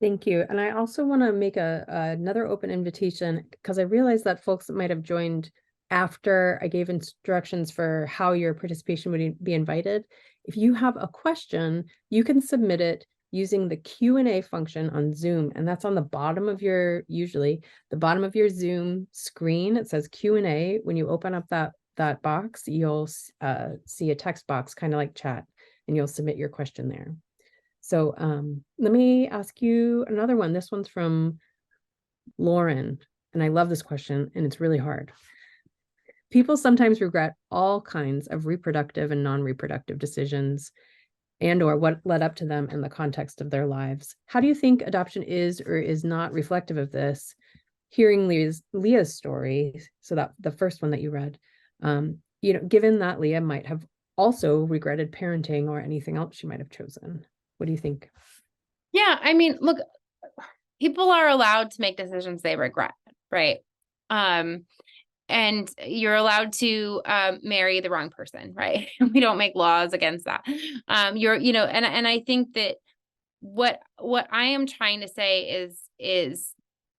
Thank you. And I also want to make another open invitation, because I realized that folks that might have joined after I gave instructions for how your participation would be invited. If you have a question, you can submit it using the Q&A function on Zoom. And that's on the bottom of usually the bottom of your Zoom screen. It says Q&A. When you open up that box, you'll see a text box, kind of like chat, and you'll submit your question there. So let me ask you another one. This one's from Lauren, and I love this question, and it's really hard. People sometimes regret all kinds of reproductive and non-reproductive decisions and or what led up to them in the context of their lives. How do you think adoption is or is not reflective of this? Hearing Leah's story, so that the first one that you read, given that Leah might have also regretted parenting or anything else she might have chosen. What do you think? Yeah, I mean, look, people are allowed to make decisions they regret, right? And you're allowed to marry the wrong person, right? We don't make laws against that. And I think that what I am trying to say is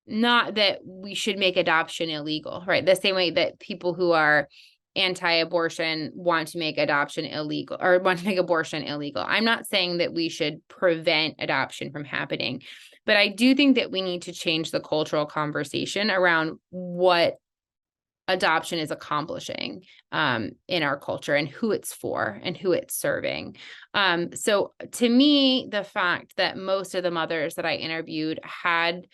not that we should make adoption illegal, right? The same way that people who are anti-abortion want to make adoption illegal or want to make abortion illegal. I'm not saying that we should prevent adoption from happening, but I do think that we need to change the cultural conversation around what adoption is accomplishing in our culture and who it's for and who it's serving. So to me, the fact that most of the mothers that I interviewed had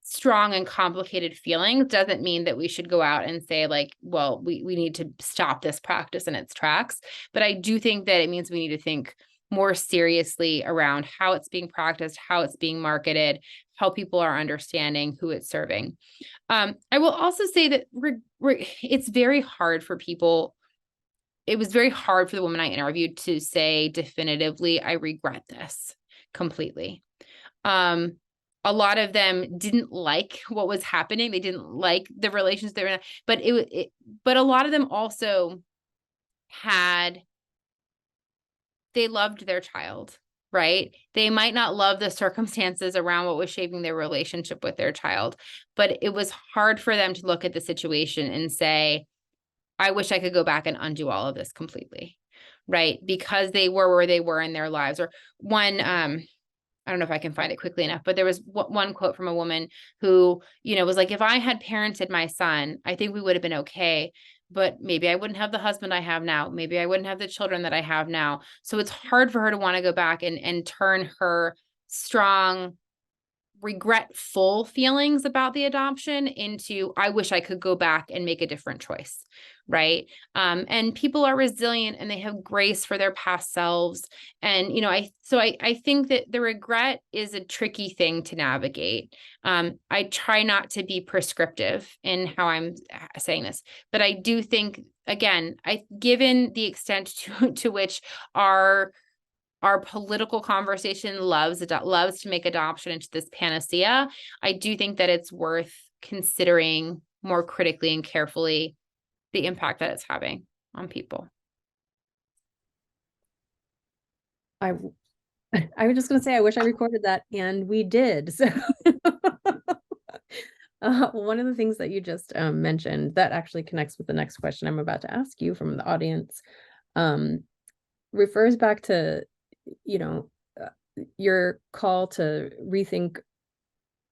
strong and complicated feelings doesn't mean that we should go out and say like, well, we need to stop this practice in its tracks. But I do think that it means we need to think more seriously around how it's being practiced, how it's being marketed, how people are understanding who it's serving. I will also say that it's very hard for people. It was very hard for the woman I interviewed to say definitively, I regret this completely. A lot of them didn't like what was happening. They didn't like the relations they were in, but a lot of them also they loved their child, right? They might not love the circumstances around what was shaping their relationship with their child, but it was hard for them to look at the situation and say, I wish I could go back and undo all of this completely, right? Because they were where they were in their lives. Or one, I don't know if I can find it quickly enough, but there was one quote from a woman who, was like, if I had parented my son, I think we would have been okay. But maybe I wouldn't have the husband I have now. Maybe I wouldn't have the children that I have now. So it's hard for her to want to go back and turn her strong regretful feelings about the adoption into, I wish I could go back and make a different choice. Right. And people are resilient and they have grace for their past selves. And, I think that the regret is a tricky thing to navigate. I try not to be prescriptive in how I'm saying this, but I do think, again, given the extent to which our political conversation loves to make adoption into this panacea, I do think that it's worth considering more critically and carefully the impact that it's having on people. I was just going to say, I wish I recorded that, and we did. So one of the things that you just mentioned that actually connects with the next question I'm about to ask you from the audience refers back to, your call to rethink,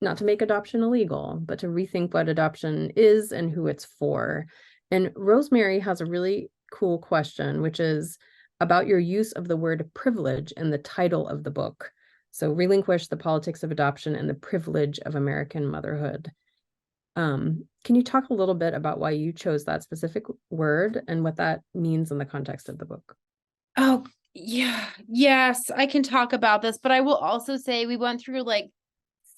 not to make adoption illegal, but to rethink what adoption is and who it's for. And Rosemary has a really cool question, which is about your use of the word privilege in the title of the book. So Relinquished, the Politics of Adoption and the Privilege of American Motherhood. Can you talk a little bit about why you chose that specific word and what that means in the context of the book? Oh, yeah. Yes, I can talk about this, but I will also say we went through like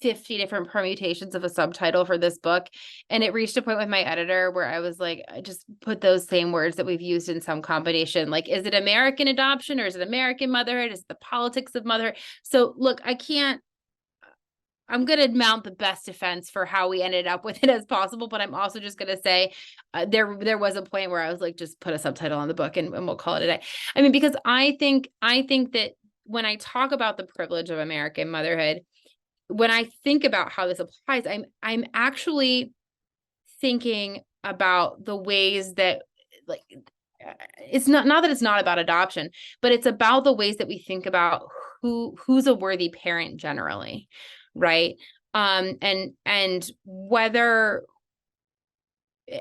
50 different permutations of a subtitle for this book. And it reached a point with my editor where I was like, I just put those same words that we've used in some combination. Like, is it American adoption or is it American motherhood? Is it the politics of motherhood? So look, I'm going to mount the best defense for how we ended up with it as possible. But I'm also just going to say there was a point where I was like, just put a subtitle on the book and we'll call it a day. I mean, because I think that when I talk about the privilege of American motherhood, when I think about how this applies, I'm actually thinking about the ways that, like, it's not that it's not about adoption, but it's about the ways that we think about who's a worthy parent generally, right? And whether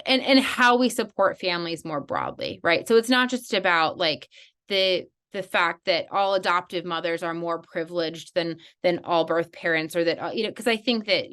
and how we support families more broadly, right? So it's not just about like the fact that all adoptive mothers are more privileged than all birth parents, or that, because I think that,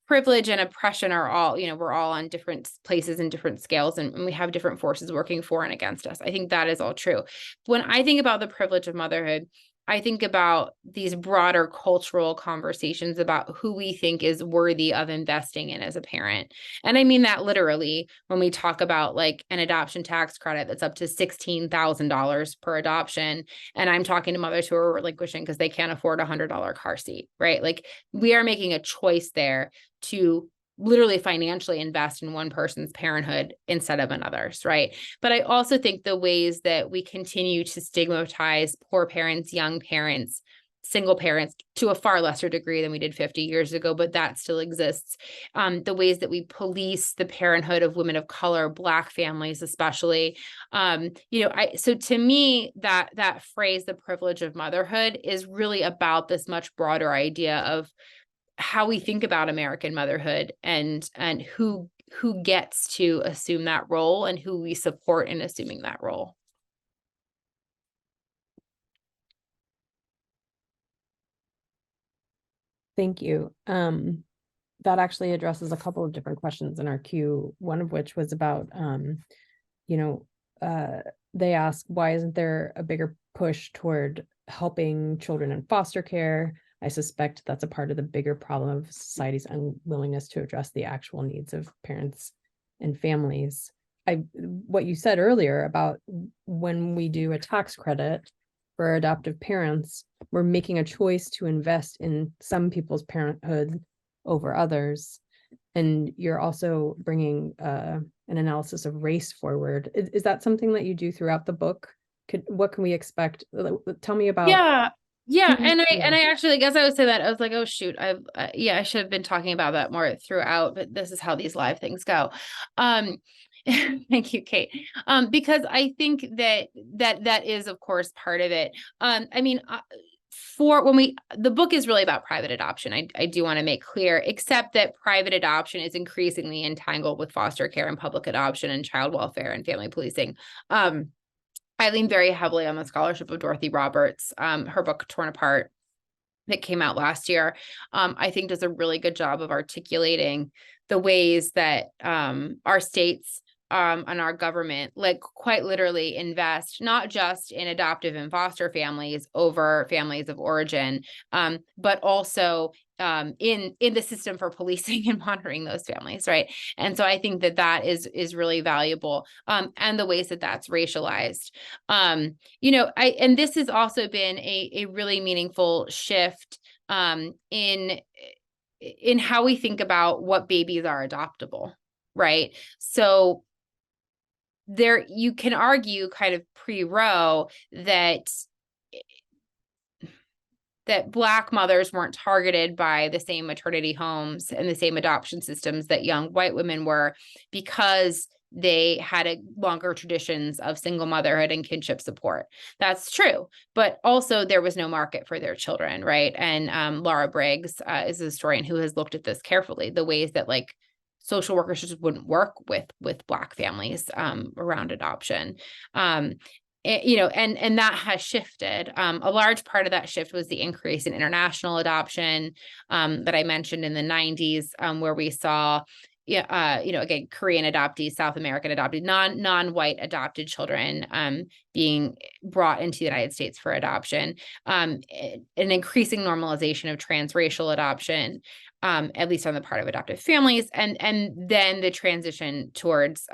privilege and oppression are all, we're all on different places and different scales, and we have different forces working for and against us. I think that is all true. When I think about the privilege of motherhood, I think about these broader cultural conversations about who we think is worthy of investing in as a parent. And I mean that literally when we talk about like an adoption tax credit that's up to $16,000 per adoption. And I'm talking to mothers who are relinquishing because they can't afford a $100 car seat, right? Like, we are making a choice there to literally financially invest in one person's parenthood instead of another's, right? But I also think the ways that we continue to stigmatize poor parents, young parents, single parents to a far lesser degree than we did 50 years ago, but that still exists. The ways that we police the parenthood of women of color, Black families, especially, so to me, that phrase, the privilege of motherhood, is really about this much broader idea of how we think about American motherhood and who gets to assume that role and who we support in assuming that role. Thank you. That actually addresses a couple of different questions in our queue, one of which was about, they ask, why isn't there a bigger push toward helping children in foster care? I suspect that's a part of the bigger problem of society's unwillingness to address the actual needs of parents and families. What you said earlier about when we do a tax credit for adoptive parents, we're making a choice to invest in some people's parenthood over others. And you're also bringing an analysis of race forward. Is that something that you do throughout the book? What can we expect? Tell me about. Yeah. And I actually, as I would say that, I was like, oh shoot, I should have been talking about that more throughout, but this is how these live things go. Thank you, Kate. Because I think that is, of course, part of it. The book is really about private adoption. I do want to make clear, except that private adoption is increasingly entangled with foster care and public adoption and child welfare and family policing. I lean very heavily on the scholarship of Dorothy Roberts, her book Torn Apart, that came out last year, I think does a really good job of articulating the ways that our states and our government, like, quite literally invest not just in adoptive and foster families over families of origin, but also in the system for policing and monitoring those families, right? And so I think that is really valuable, and the ways that that's racialized. And this has also been a really meaningful shift in how we think about what babies are adoptable, right? So you can argue kind of pre-Roe that Black mothers weren't targeted by the same maternity homes and the same adoption systems that young white women were, because they had longer traditions of single motherhood and kinship support. That's true. But also there was no market for their children, right? And Laura Briggs is a historian who has looked at this carefully, the ways that, like, social workers just wouldn't work with Black families around adoption. And that has shifted. A large part of that shift was the increase in international adoption that I mentioned in the 90s, where we saw, again, Korean adoptees, South American adopted, non-white adopted children being brought into the United States for adoption, an increasing normalization of transracial adoption, at least on the part of adoptive families, and then the transition towards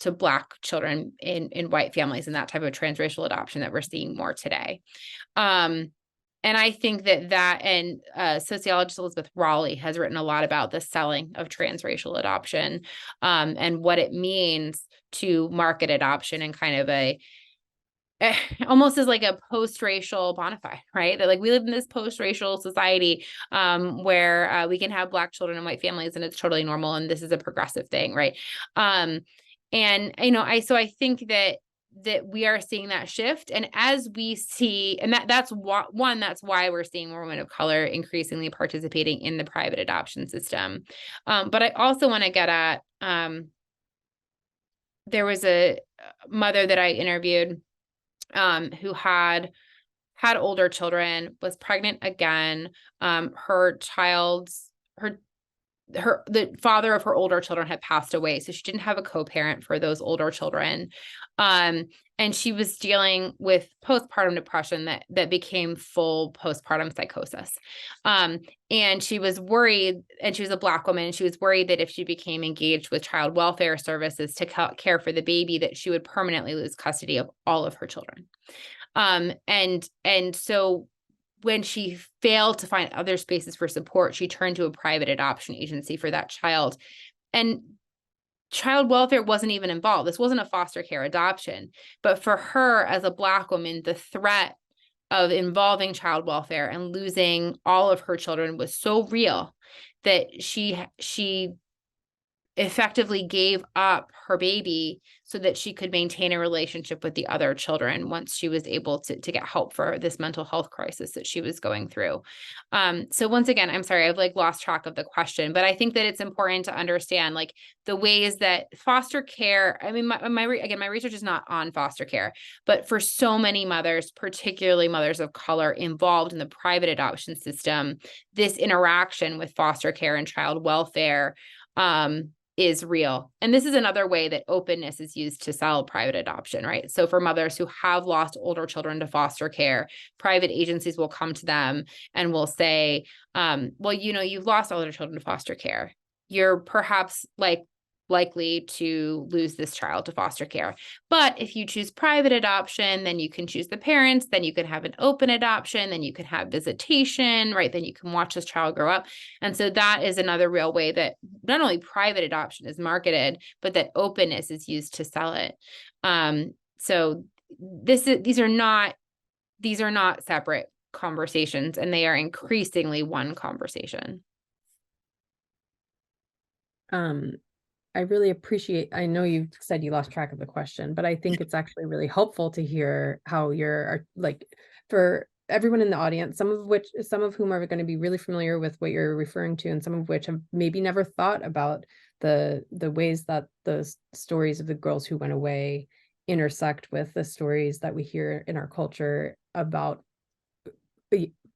to Black children in white families, and that type of transracial adoption that we're seeing more today. And I think and sociologist Elizabeth Raleigh has written a lot about the selling of transracial adoption, and what it means to market adoption in kind of almost as like a post-racial bona fide, right? That, like, we live in this post-racial society where we can have Black children in white families and it's totally normal, and this is a progressive thing, right? I think that we are seeing that shift, and as we see, and that's why we're seeing more women of color increasingly participating in the private adoption system. But I also want to get at, there was a mother that I interviewed who had older children, was pregnant again. The father of her older children had passed away, so she didn't have a co-parent for those older children. And she was dealing with postpartum depression that became full postpartum psychosis. And she was worried, and she was a Black woman, and she was worried that if she became engaged with child welfare services to care for the baby, that she would permanently lose custody of all of her children. And so when she failed to find other spaces for support, she turned to a private adoption agency for that child. And child welfare wasn't even involved. This wasn't a foster care adoption. But for her, as a Black woman, the threat of involving child welfare and losing all of her children was so real that she effectively gave up her baby so that she could maintain a relationship with the other children once she was able to get help for this mental health crisis that she was going through. So once again, I'm sorry, I've lost track of the question, but I think that it's important to understand the ways that foster care, I mean, my research is not on foster care, but for so many mothers, particularly mothers of color involved in the private adoption system, this interaction with foster care and child welfare is real. And this is another way that openness is used to sell private adoption, right? So for mothers who have lost older children to foster care, private agencies will come to them and will say, well, you've lost older children to foster care. You're perhaps likely to lose this child to foster care. But if you choose private adoption, then you can choose the parents, then you can have an open adoption, then you can have visitation, right? Then you can watch this child grow up. And so that is another real way that not only private adoption is marketed, but that openness is used to sell it. So these are not separate conversations, and they are increasingly one conversation. I really appreciate, I know you said you lost track of the question, but I think it's actually really helpful to hear how you're for everyone in the audience, some of whom are going to be really familiar with what you're referring to, and some of which have maybe never thought about the ways that the stories of the girls who went away intersect with the stories that we hear in our culture about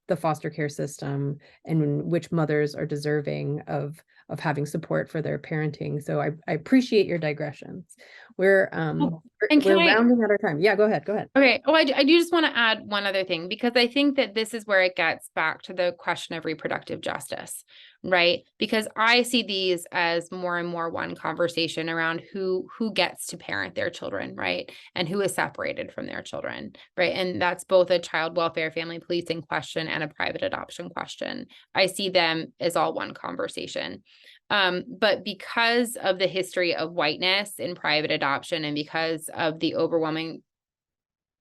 the foster care system and which mothers are deserving of having support for their parenting. So I appreciate your digressions. We're rounding out our time. Yeah, go ahead. Okay. Oh, I do just want to add one other thing, because I think that this is where it gets back to the question of reproductive justice, right? Because I see these as more and more one conversation around who gets to parent their children, right? And who is separated from their children, right? And that's both a child welfare, family policing question and a private adoption question. I see them as all one conversation. But because of the history of whiteness in private adoption, and because of the overwhelming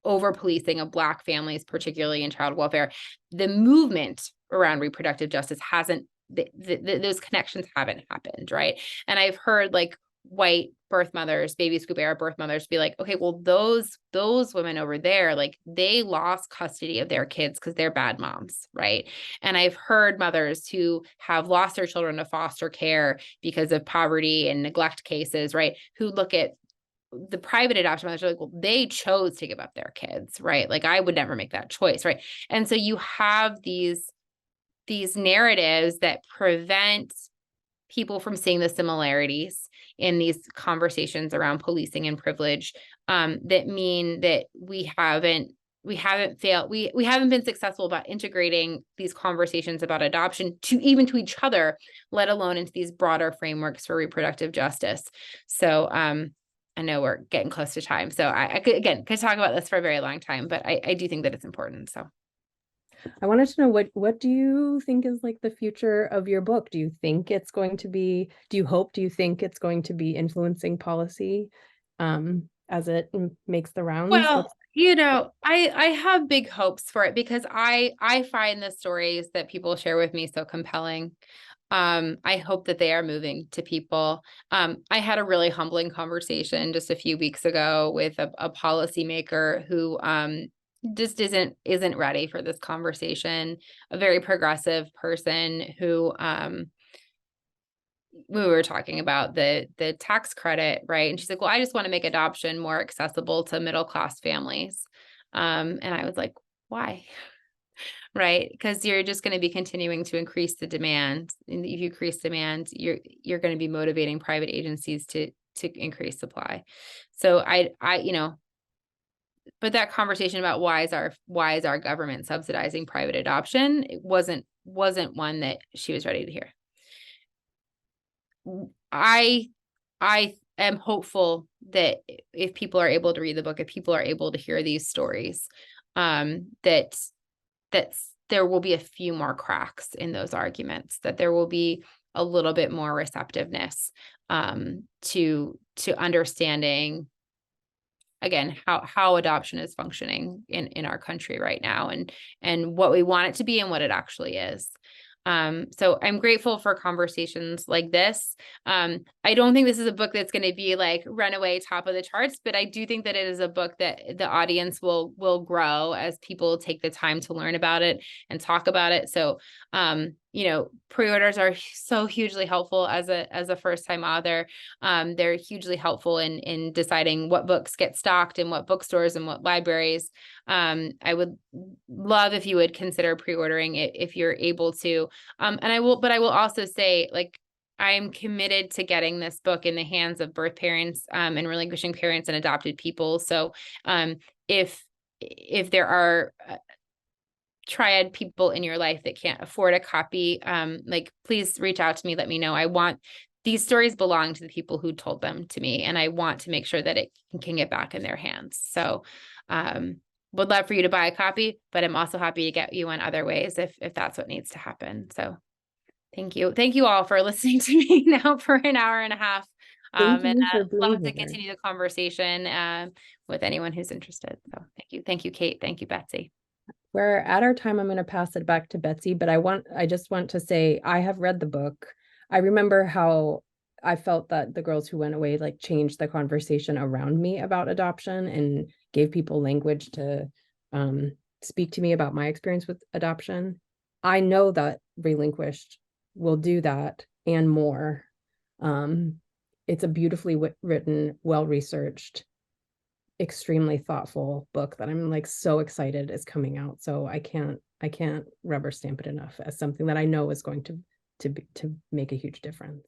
over-policing of Black families, particularly in child welfare, the movement around reproductive justice hasn't, those connections haven't happened, right? And I've heard like white birth mothers, baby scoop era birth mothers be like, okay, well, those women over there, like they lost custody of their kids because they're bad moms, right? And I've heard mothers who have lost their children to foster care because of poverty and neglect cases, right? Who look at the private adoption mothers are like, well, they chose to give up their kids, right? Like I would never make that choice, right? And so you have these narratives that prevent people from seeing the similarities in these conversations around policing and privilege, that mean that we haven't been successful about integrating these conversations about adoption to each other, let alone into these broader frameworks for reproductive justice. So I know we're getting close to time, so I could talk about this for a very long time, but I do think that it's important. So I wanted to know what do you think is like the future of your book? Do you think it's going to be, do you think it's going to be influencing policy as it makes the rounds? Well, I have big hopes for it, because I find the stories that people share with me so compelling. I hope that they are moving to people. I had a really humbling conversation just a few weeks ago with a policymaker who just isn't ready for this conversation, a very progressive person who we were talking about the tax credit, right? And she's like, well, I just want to make adoption more accessible to middle-class families. And I was like, why? Right? Because you're just going to be continuing to increase the demand. And if you increase demand, you're going to be motivating private agencies to increase supply. So but that conversation about why is our government subsidizing private adoption, it wasn't one that she was ready to hear. I am hopeful that if people are able to read the book, if people are able to hear these stories, that there will be a few more cracks in those arguments, that there will be a little bit more receptiveness to understanding, again, how adoption is functioning in our country right now, and what we want it to be and what it actually is. So I'm grateful for conversations like this. I don't think this is a book that's going to be like runaway top of the charts, but I do think that it is a book that the audience will grow as people take the time to learn about it and talk about it. So, pre-orders are so hugely helpful as a first-time author. They're hugely helpful in deciding what books get stocked in what bookstores and what libraries. I would love if you would consider pre-ordering it if you're able to. But I will also say, like, I'm committed to getting this book in the hands of birth parents and relinquishing parents and adopted people. So if there are triad people in your life that can't afford a copy, please reach out to me. Let me know. These stories belong to the people who told them to me, and I want to make sure that it can get back in their hands. So would love for you to buy a copy, but I'm also happy to get you in other ways if that's what needs to happen. So thank you. Thank you all for listening to me now for an hour and a half. Thank you for I'd being love to here. continue the conversation with anyone who's interested. So thank you. Thank you, Kate. Thank you, Betsy. We're at our time. I'm going to pass it back to Betsy, but I just want to say I have read the book. I remember how I felt that the girls who went away like changed the conversation around me about adoption and gave people language to speak to me about my experience with adoption. I know that Relinquished will do that and more. It's a beautifully written, well-researched extremely thoughtful book that I'm like so excited is coming out. So I can't rubber stamp it enough as something that I know is going to make a huge difference.